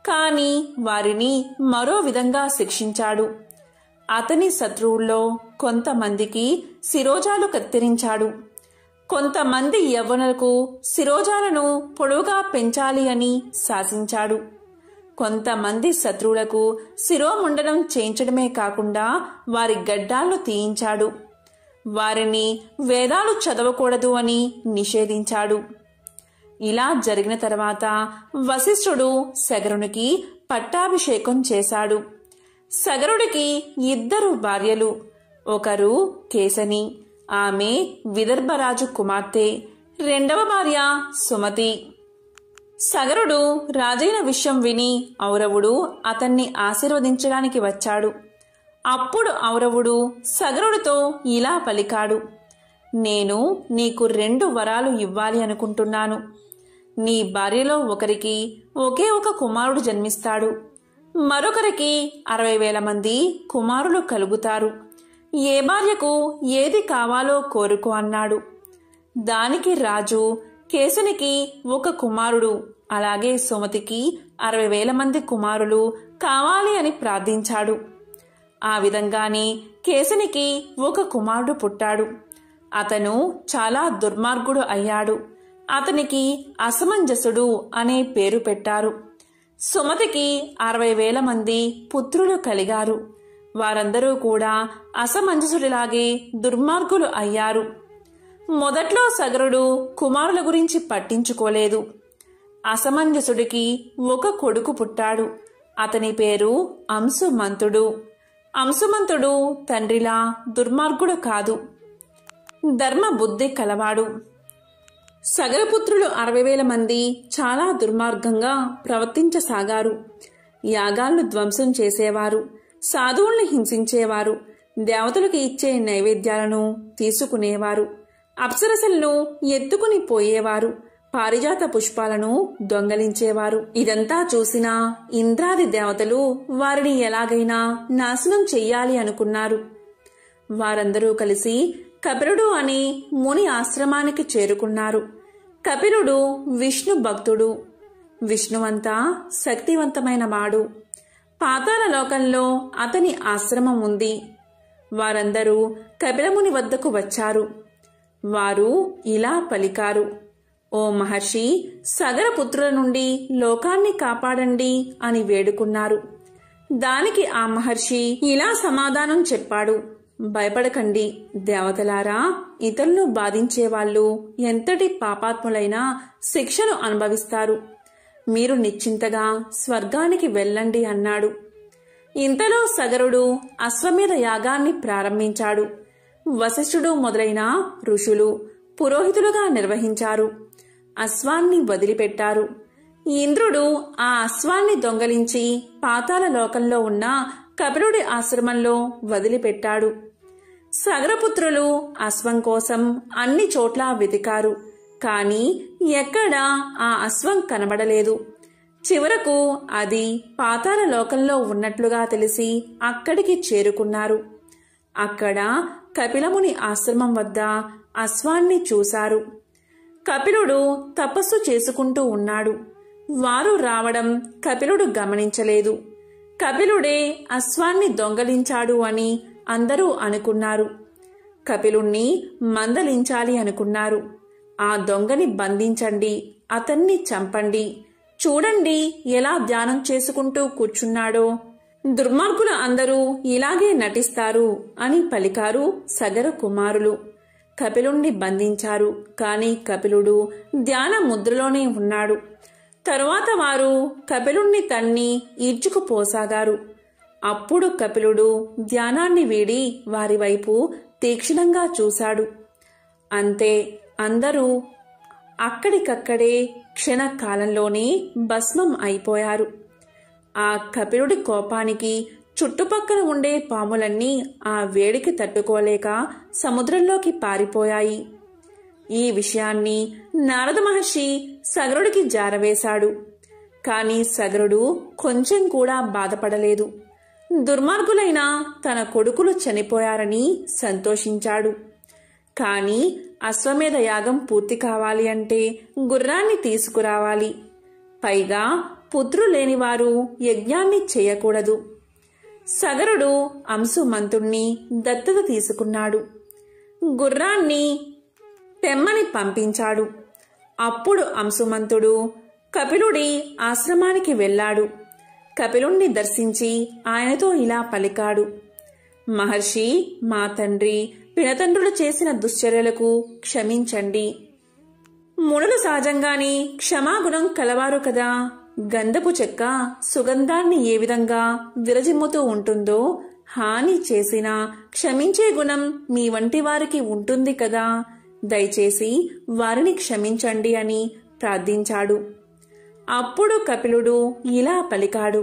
కాని వారిని మరో విధంగా శిక్షించాడు. అతని శత్రువుల్లో కొంతమందికి శిరోజాలు కత్తిరించాడు. కొంతమంది యవ్వనులకు శిరోజాలను పొడవుగా పెంచాలి అని శాసించాడు. కొంతమంది శత్రువులకు శిరోముండనం చేయించడమే కాకుండా వారి గడ్డాలను తీయించాడు. వారిని వేదాలు చదవకూడదు అని నిషేధించాడు. ఇలా జరిగిన తర్వాత వశిష్ఠుడు సగరునికి పట్టాభిషేకం చేశాడు. సగరుడికి 2 భార్యలు. ఒకరు కేశని, ఆమె విదర్భరాజు కుమార్తె. 2వ భార్య సుమతి. సగరుడు రాజైన విషయం విని ఔరవుడు అతన్ని ఆశీర్వదించడానికి వచ్చాడు. అప్పుడు ఔరవుడు సగరుడితో ఇలా పలికాడు. నేను నీకు 2 వరాలు ఇవ్వాలి అనుకుంటున్నాను. నీ భార్యలో ఒకరికి ఒకే ఒక కుమారుడు జన్మిస్తాడు. మరొకరికి 60,000 మంది కుమారులు కలుగుతారు. ఏ భార్యకు ఏది కావాలో కోరుకో అన్నాడు. దానికి రాజు కేశనికి ఒక కుమారుడు, అలాగే సుమతికి 60,000 మంది కుమారులు కావాలి అని ప్రార్థించాడు. ఆ విధంగానే కేశనికి ఒక కుమారుడు పుట్టాడు. అతను చాలా దుర్మార్గుడు అయ్యాడు. అతనికి అసమంజసుడు అనే పేరు పెట్టారు. సుమతికి 60,000 మంది పుత్రులు కలిగారు. వారందరూ కూడా అసమంజసుడిలాగే దుర్మార్గులు అయ్యారు. మొదట్లో సగరుడు కుమారుల గురించి పట్టించుకోలేదు. అసమంజసుడికి ఒక కొడుకు పుట్టాడు. అతని పేరు అంశుమంతుడు. అంశుమంతుడు తండ్రిలా దుర్మార్గుడు కాదు, ధర్మ బుద్ధి కలవాడు. సగరపుత్రులు 60,000 మంది చాలా దుర్మార్గంగా ప్రవర్తించసాగారు. యాగాలను ధ్వంసం చేసేవారు, సాధువుల్ని హింసించేవారు, దేవతలకు ఇచ్చే నైవేద్యాలను తీసుకునేవారు, అప్సరసలను ఎత్తుకుని పోయేవారు, పారిజాత పుష్పాలను దొంగలించేవారు. ఇదంతా చూసిన ఇంద్రాది దేవతలు వారిని ఎలాగైనా నాశనం చెయ్యాలి అనుకున్నారు. వారందరూ కలిసి కపిలుడు అనే ముని ఆశ్రమానికి చేరుకున్నారు. కపిలుడు విష్ణు భక్తుడు. విష్ణువంతా శక్తివంతమైన వాడు. పాతాళ లోకంలో అతని ఆశ్రమం ఉంది. వారందరూ కపిలముని వద్దకు వచ్చారు. వారు ఇలా పలికారు. ఓ మహర్షి, సగరపుత్రుల నుండి లోకాన్ని కాపాడండి అని వేడుకున్నారు. దానికి ఆ మహర్షి ఇలా సమాధానం చెప్పాడు. భయపడకండి దేవతలారా, ఇతరులను బాధించేవాళ్ళు ఎంతటి పాపాత్ములైనా శిక్షను అనుభవిస్తారు. మీరు నిశ్చింతగా స్వర్గానికి వెళ్ళండి అన్నాడు. ఇంతలో సగరుడు అశ్వమేధ యాగాన్ని ప్రారంభించాడు. వశిష్ఠుడు మొదలైన ఋషులు పురోహితులుగా నిర్వహించారు. అశ్వాన్ని వదిలిపెట్టారు. ఇంద్రుడు ఆ అశ్వాన్ని దొంగలించి పాతాళ లోకంలో ఉన్న కపిలుడి ఆశ్రమంలో వదిలిపెట్టాడు. సగరపుత్రులు అశ్వం కోసం అన్ని చోట్ల వెతికారు. కాని ఎక్కడా ఆ అశ్వం కనబడలేదు. చివరకు అది పాతాళ లోకంలో ఉన్నట్లుగా తెలిసి అక్కడికి చేరుకున్నారు. అక్కడ కపిలముని ఆశ్రమం వద్ద అశ్వాన్ని చూశారు. కపిలుడు తపస్సు చేసుకుంటూ ఉన్నాడు. వారు రావడం కపిలుడు గమనించలేదు. కపిలుడే అశ్వాన్ని దొంగలించాడు అని అందరూ అనుకున్నారు. కపిలుణ్ణి మందలించాలి అనుకున్నారు. ఆ దొంగని బంధించండి, అతన్ని చంపండి, చూడండి ఎలా ధ్యానం చేసుకుంటూ కూర్చున్నాడో. దుర్మార్గుల అందరూ ఇలాగే నటిస్తారు అని పలికారు సగర కుమారులు. కపిలుణ్ణి బంధించారు. కాని కపిలుడు ధ్యాన ముద్రలోనే ఉన్నాడు. తరువాత వారు కపిలుణ్ణి తన్ని ఈడ్చుకుపోసాగారు. అప్పుడు కపిలుడు ధ్యానాన్ని వీడి వారి వైపు తీక్షణంగా చూశాడు. అంతే, అందరూ అక్కడికక్కడే క్షణకాలంలోనే భస్మం అయిపోయారు. ఆ కపిలుడి కోపానికి చుట్టుపక్కల ఉండే పాములన్నీ ఆ వేడికి తట్టుకోలేక సముద్రంలోకి పారిపోయాయి. ఈ విషయాన్ని నారద మహర్షి సగరుడికి జారవేశాడు. కాని సగరుడు కొంచెం కూడా బాధపడలేదు. దుర్మార్గులైన తన కొడుకులు చనిపోయారని సంతోషించాడు. కాని అశ్వమేధ యాగం పూర్తి కావాలి అంటే గుర్రాన్ని తీసుకురావాలి. పైగా పుత్రులేనివారు యజ్ఞాన్ని చేయకూడదు. సగరుడు అంశుమంతుణ్ణి దత్తత తీసుకున్నాడు. గుర్రాన్ని తెమ్మని పంపించాడు. అప్పుడు అంశుమంతుడు కపిలుడి ఆశ్రమానికి వెళ్ళాడు. కపిలుణ్ణి దర్శించి ఆయనతో ఇలా పలికాడు: మహర్షి, మా తండ్రి పినతండ్రులు చేసిన దుశ్చర్యలకు క్షమించండి. మునులు సహజంగానే క్షమాగుణం కలవారు కదా. గంధపు చెక్క సుగంధాన్ని ఏ విధంగా విరజిమ్ముతూ ఉంటుందో, హాని చేసినా క్షమించే గుణం మీ వంటి వారికి ఉంటుంది కదా. దయచేసి వారిని క్షమించండి అని ప్రార్థించాడు. అప్పుడు కపిలుడు ఇలా పలికాడు: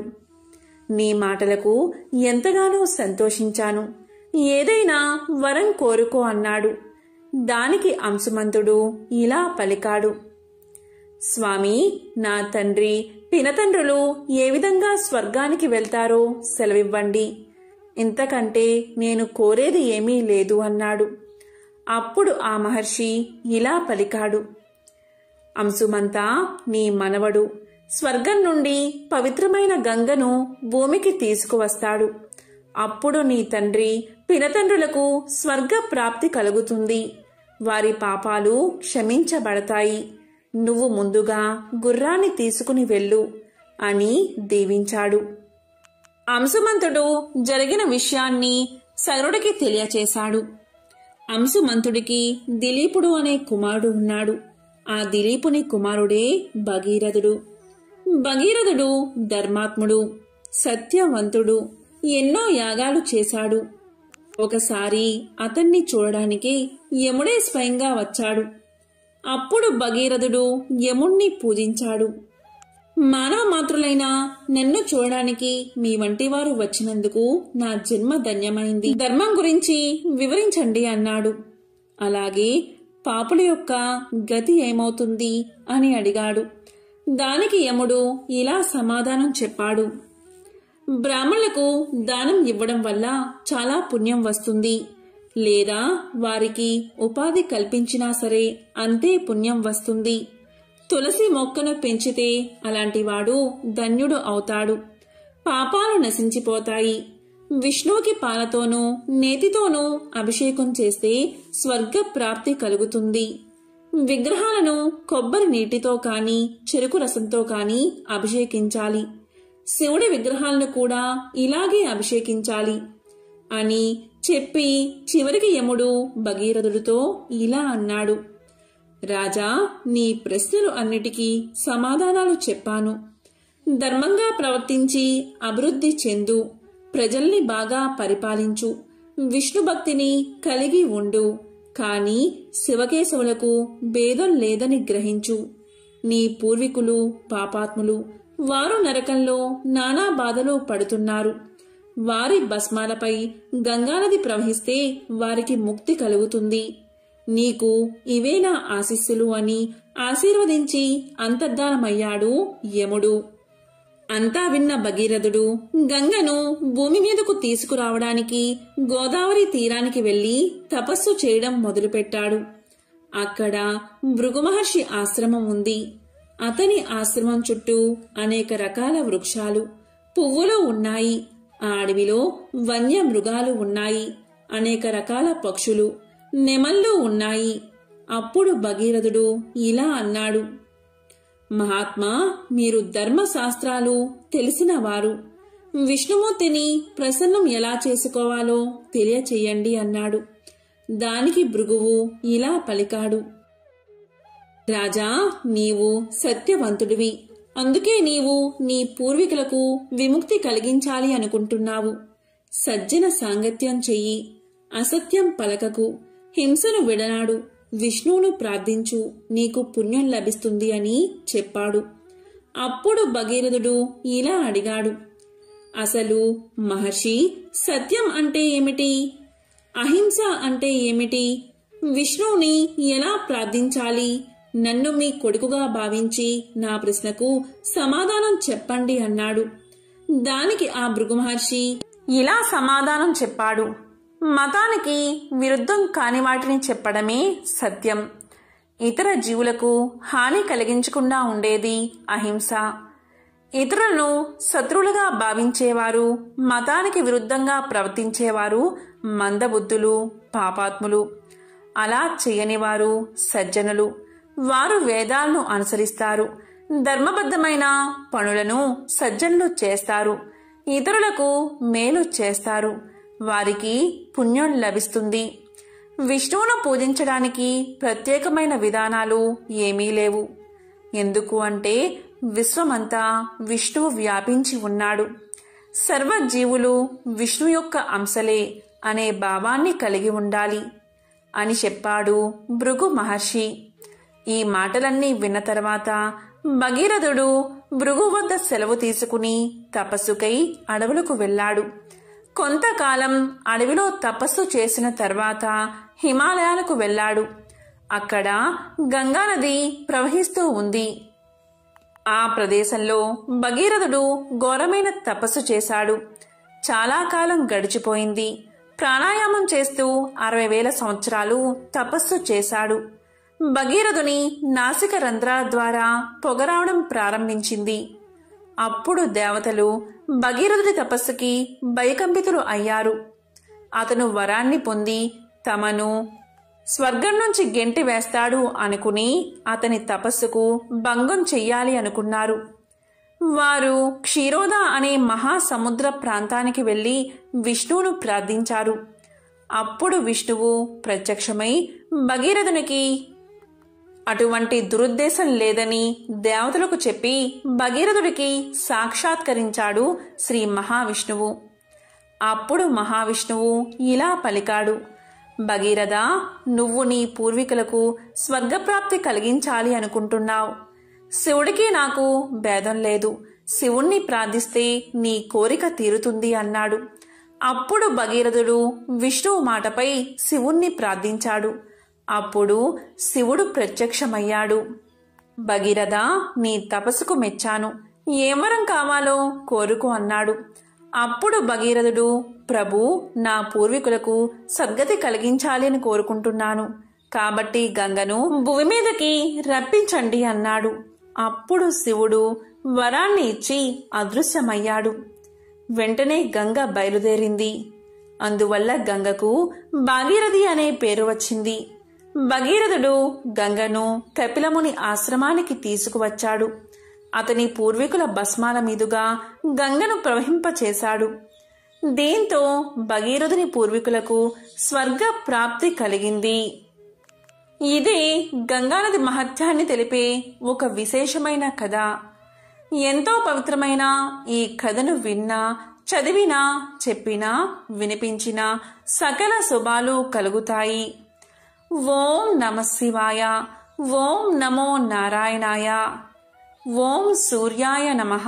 నీ మాటలకు ఎంతగానో సంతోషించాను. ఏదైనా వరం కోరుకో అన్నాడు. దానికి అంశుమంతుడు ఇలా పలికాడు: స్వామి, నా తండ్రి పినతండ్రులు ఏ విధంగా స్వర్గానికి వెళ్తారో సెలవివ్వండి. ఇంతకంటే నేను కోరేది ఏమీ లేదు అన్నాడు. అప్పుడు ఆ మహర్షి ఇలా పలికాడు: అంశుమంతా, నీ మనవడు స్వర్గం నుండి పవిత్రమైన గంగను భూమికి తీసుకువస్తాడు. అప్పుడు నీ తండ్రి పినతండ్రులకు స్వర్గ ప్రాప్తి కలుగుతుంది. వారి పాపాలు క్షమించబడతాయి. నువ్వు ముందుగా గుర్రాన్ని తీసుకుని వెళ్ళు అని దీవించాడు. అంశుమంతుడు జరిగిన విషయాన్ని సగరుడికి తెలియచేశాడు. అంశుమంతుడికి దిలీపుడు అనే కుమారుడు ఉన్నాడు. ఆ దిలీపుని కుమారుడే భగీరథుడు. భగీరథుడు ధర్మాత్ముడు, సత్యవంతుడు, ఎన్నో యాగాలు చేశాడు. ఒకసారి అతన్ని చూడడానికి యముడే స్వయంగా వచ్చాడు. అప్పుడు భగీరథుడు యముణ్ణి పూజించాడు. మానవ మాతృలైన నన్ను చూడడానికి మీ వంటి వారు వచ్చినందుకు నా జన్మ ధన్యమైంది. ధర్మం గురించి వివరించండి అన్నాడు. అలాగే పాపుల యొక్క గతి ఏమవుతుంది అని అడిగాడు. దానికి యముడు ఇలా సమాధానం చెప్పాడు: బ్రాహ్మణులకు దానం ఇవ్వడం వల్ల చాలా పుణ్యం వస్తుంది. లేదా వారికి ఉపాధి కల్పించినా సరే అంతే పుణ్యం వస్తుంది. తులసి మొక్కను పెంచితే అలాంటివాడు ధన్యుడు అవుతాడు. పాపాలు నశించిపోతాయి. విష్ణువుకి పాలతోనూ నేతితోనూ అభిషేకం చేస్తే స్వర్గ ప్రాప్తి కలుగుతుంది. విగ్రహాలను కొబ్బరి నీటితో కాని చెరుకు రసంతో కాని అభిషేకించాలి. శివుడి విగ్రహాలను కూడా ఇలాగే అభిషేకించాలి అని చెప్పి చివరికి యముడు భగీరథుడితో ఇలా అన్నాడు: రాజా, నీ ప్రశ్నలు అన్నిటికీ సమాధానాలు చెప్పాను. ధర్మంగా ప్రవర్తించి అభివృద్ధి చెందు, ప్రజల్ని బాగా పరిపాలించు, విష్ణు భక్తిని కలిగి ఉండు. కాని శివకేశవులకు భేదం లేదని గ్రహించు. నీ పూర్వీకులు పాపాత్ములు. వారు నరకంలో నానా బాధలు పడుతున్నారు. వారి భస్మాలపై గంగానది ప్రవహిస్తే వారికి ముక్తి కలుగుతుంది. నీకు ఇవే నా ఆశీస్సులు అని ఆశీర్వదించి అంతర్ధానమయ్యాడు యముడు. అంతా విన్న భగీరథుడు గంగను భూమి మీదకు తీసుకురావడానికి గోదావరి తీరానికి వెళ్లి తపస్సు చేయడం మొదలుపెట్టాడు. అక్కడ భృగు మహర్షి ఆశ్రమం ఉంది. అతని ఆశ్రమం చుట్టూ అనేక రకాల వృక్షాలు, పువ్వులు ఉన్నాయి. ఆ అడవిలో వన్య మృగాలు ఉన్నాయి. అనేక రకాల పక్షులు, నెమళ్ళు ఉన్నాయి. అప్పుడు భగీరథుడు ఇలా అన్నాడు, మహాత్మా, మీరు ధర్మశాస్త్రాలు తెలిసినవారు. విష్ణుమూర్తిని ప్రసన్నం ఎలా చేసుకోవాలో తెలియచేయండి అన్నాడు. దానికి భృగువు ఇలా పలికాడు, రాజా, నీవు సత్యవంతుడివి. అందుకే నీవు నీ పూర్వీకులకు విముక్తి కలిగించాలి అనుకుంటున్నావు. సజ్జన సాంగత్యం చెయ్యి, అసత్యం పలకకు, హింసను విడనాడు, విష్ణువును ప్రార్థించు, నీకు పుణ్యం లభిస్తుంది అని చెప్పాడు. అప్పుడు భగీరథుడు ఇలా అడిగాడు, అసలు మహర్షి, సత్యం అంటే ఏమిటి? అహింస అంటే ఏమిటి? విష్ణువుని ఎలా ప్రార్థించాలి? నన్ను మీ కొడుకుగా భావించి నా ప్రశ్నకు సమాధానం చెప్పండి అన్నాడు. దానికి ఆ భృగు మహర్షి ఇలా సమాధానం చెప్పాడు, మతానికి విరుద్ధం కాని వాటిని చెప్పడమే సత్యం. ఇతర జీవులకు హాని కలిగించకుండా ఉండేది అహింస. ఇతరులను శత్రువులుగా భావించేవారు, మతానికి విరుద్ధంగా ప్రవర్తించేవారు మందబుద్ధులు, పాపాత్ములు. అలా చేయనివారు సజ్జనులు. వారు వేదాలను అనుసరిస్తారు. ధర్మబద్ధమైన పనులను సజ్జనులు చేస్తారు. ఇతరులకు మేలు చేస్తారు. వారికి పుణ్యం లభిస్తుంది. విష్ణువును పూజించడానికి ప్రత్యేకమైన విధానాలు ఏమీ లేవు. ఎందుకు అంటే విశ్వమంతా విష్ణువు వ్యాపించి ఉన్నాడు. సర్వజీవులు విష్ణు యొక్క అంశలే అనే భావాన్ని కలిగి ఉండాలి అని చెప్పాడు భృగు మహర్షి. ఈ మాటలన్నీ విన్న తర్వాత భగీరథుడు భృగు వద్ద సెలవు తీసుకుని తపస్సుకై అడవులకు వెళ్ళాడు. కొంతకాలం అడవిలో తపస్సు చేసిన తర్వాత హిమాలయాలకు వెళ్ళాడు. అక్కడ గంగానది ప్రవహిస్తూ ఉంది. ఆ ప్రదేశంలో భగీరథుడు ఘోరమైన తపస్సు చేశాడు. చాలా కాలం గడిచిపోయింది. ప్రాణాయామం చేస్తూ 60,000 సంవత్సరాలు తపస్సు చేశాడు. భగీరథుని నాసిక రంధ్రాల ద్వారా పొగరావడం ప్రారంభించింది. అప్పుడు దేవతలు భగీరథుడి తపస్సుకి భయకంపితులు అయ్యారు. అతను వరాన్ని పొంది తమను స్వర్గం నుంచి గెంటి వేస్తాడు అనుకుని అతని తపస్సుకు భంగం చెయ్యాలి అనుకున్నారు. వారు క్షీరోద అనే మహాసముద్ర ప్రాంతానికి వెళ్లి విష్ణువును ప్రార్థించారు. అప్పుడు విష్ణువు ప్రత్యక్షమై భగీరథునికి అటువంటి దురుద్దేశం లేదని దేవతలకు చెప్పి భగీరథుడికి సాక్షాత్కరించాడు శ్రీ మహావిష్ణువు. అప్పుడు మహావిష్ణువు ఇలా పలికాడు, భగీరథ, నువ్వు నీ పూర్వీకులకు స్వర్గప్రాప్తి కలిగించాలి అనుకుంటున్నావు. శివుడికి నాకు భేదం లేదు. శివుణ్ణి ప్రార్థిస్తే నీ కోరిక తీరుతుంది అన్నాడు. అప్పుడు భగీరథుడు విష్ణువు మాటపై శివుణ్ణి ప్రార్థించాడు. అప్పుడు శివుడు ప్రత్యక్షమయ్యాడు. భగీరథ, నీ తపస్సుకు మెచ్చాను. ఏ వరం కావాలో కోరుకో అన్నాడు. అప్పుడు భగీరథుడు, ప్రభు, నా పూర్వీకులకు సద్గతి కలిగించాలి అని కోరుకుంటున్నాను. కాబట్టి గంగను భూమి మీదకి రప్పించండి అన్నాడు. అప్పుడు శివుడు వరాన్ని ఇచ్చి అదృశ్యమయ్యాడు. వెంటనే గంగ బయలుదేరింది. అందువల్ల గంగకు భాగీరథి అనే పేరు వచ్చింది. భగీరథుడు గంగను కపిలముని ఆశ్రమానికి తీసుకువచ్చాడు. అతని పూర్వీకుల భస్మాల మీదుగా గంగను ప్రవహింపచేశాడు. దీంతో భగీరథుని పూర్వీకులకు స్వర్గ ప్రాప్తి కలిగింది. ఇదే గంగానది మహత్యాన్ని తెలిపే ఒక విశేషమైన కథ. ఎంతో పవిత్రమైన ఈ కథను విన్నా, చదివినా, చెప్పినా, వినిపించినా సకల శుభాలు కలుగుతాయి. ఓం నమః శివాయ. ఓం నమో నారాయణాయ. ఓం సూర్యాయ నమః.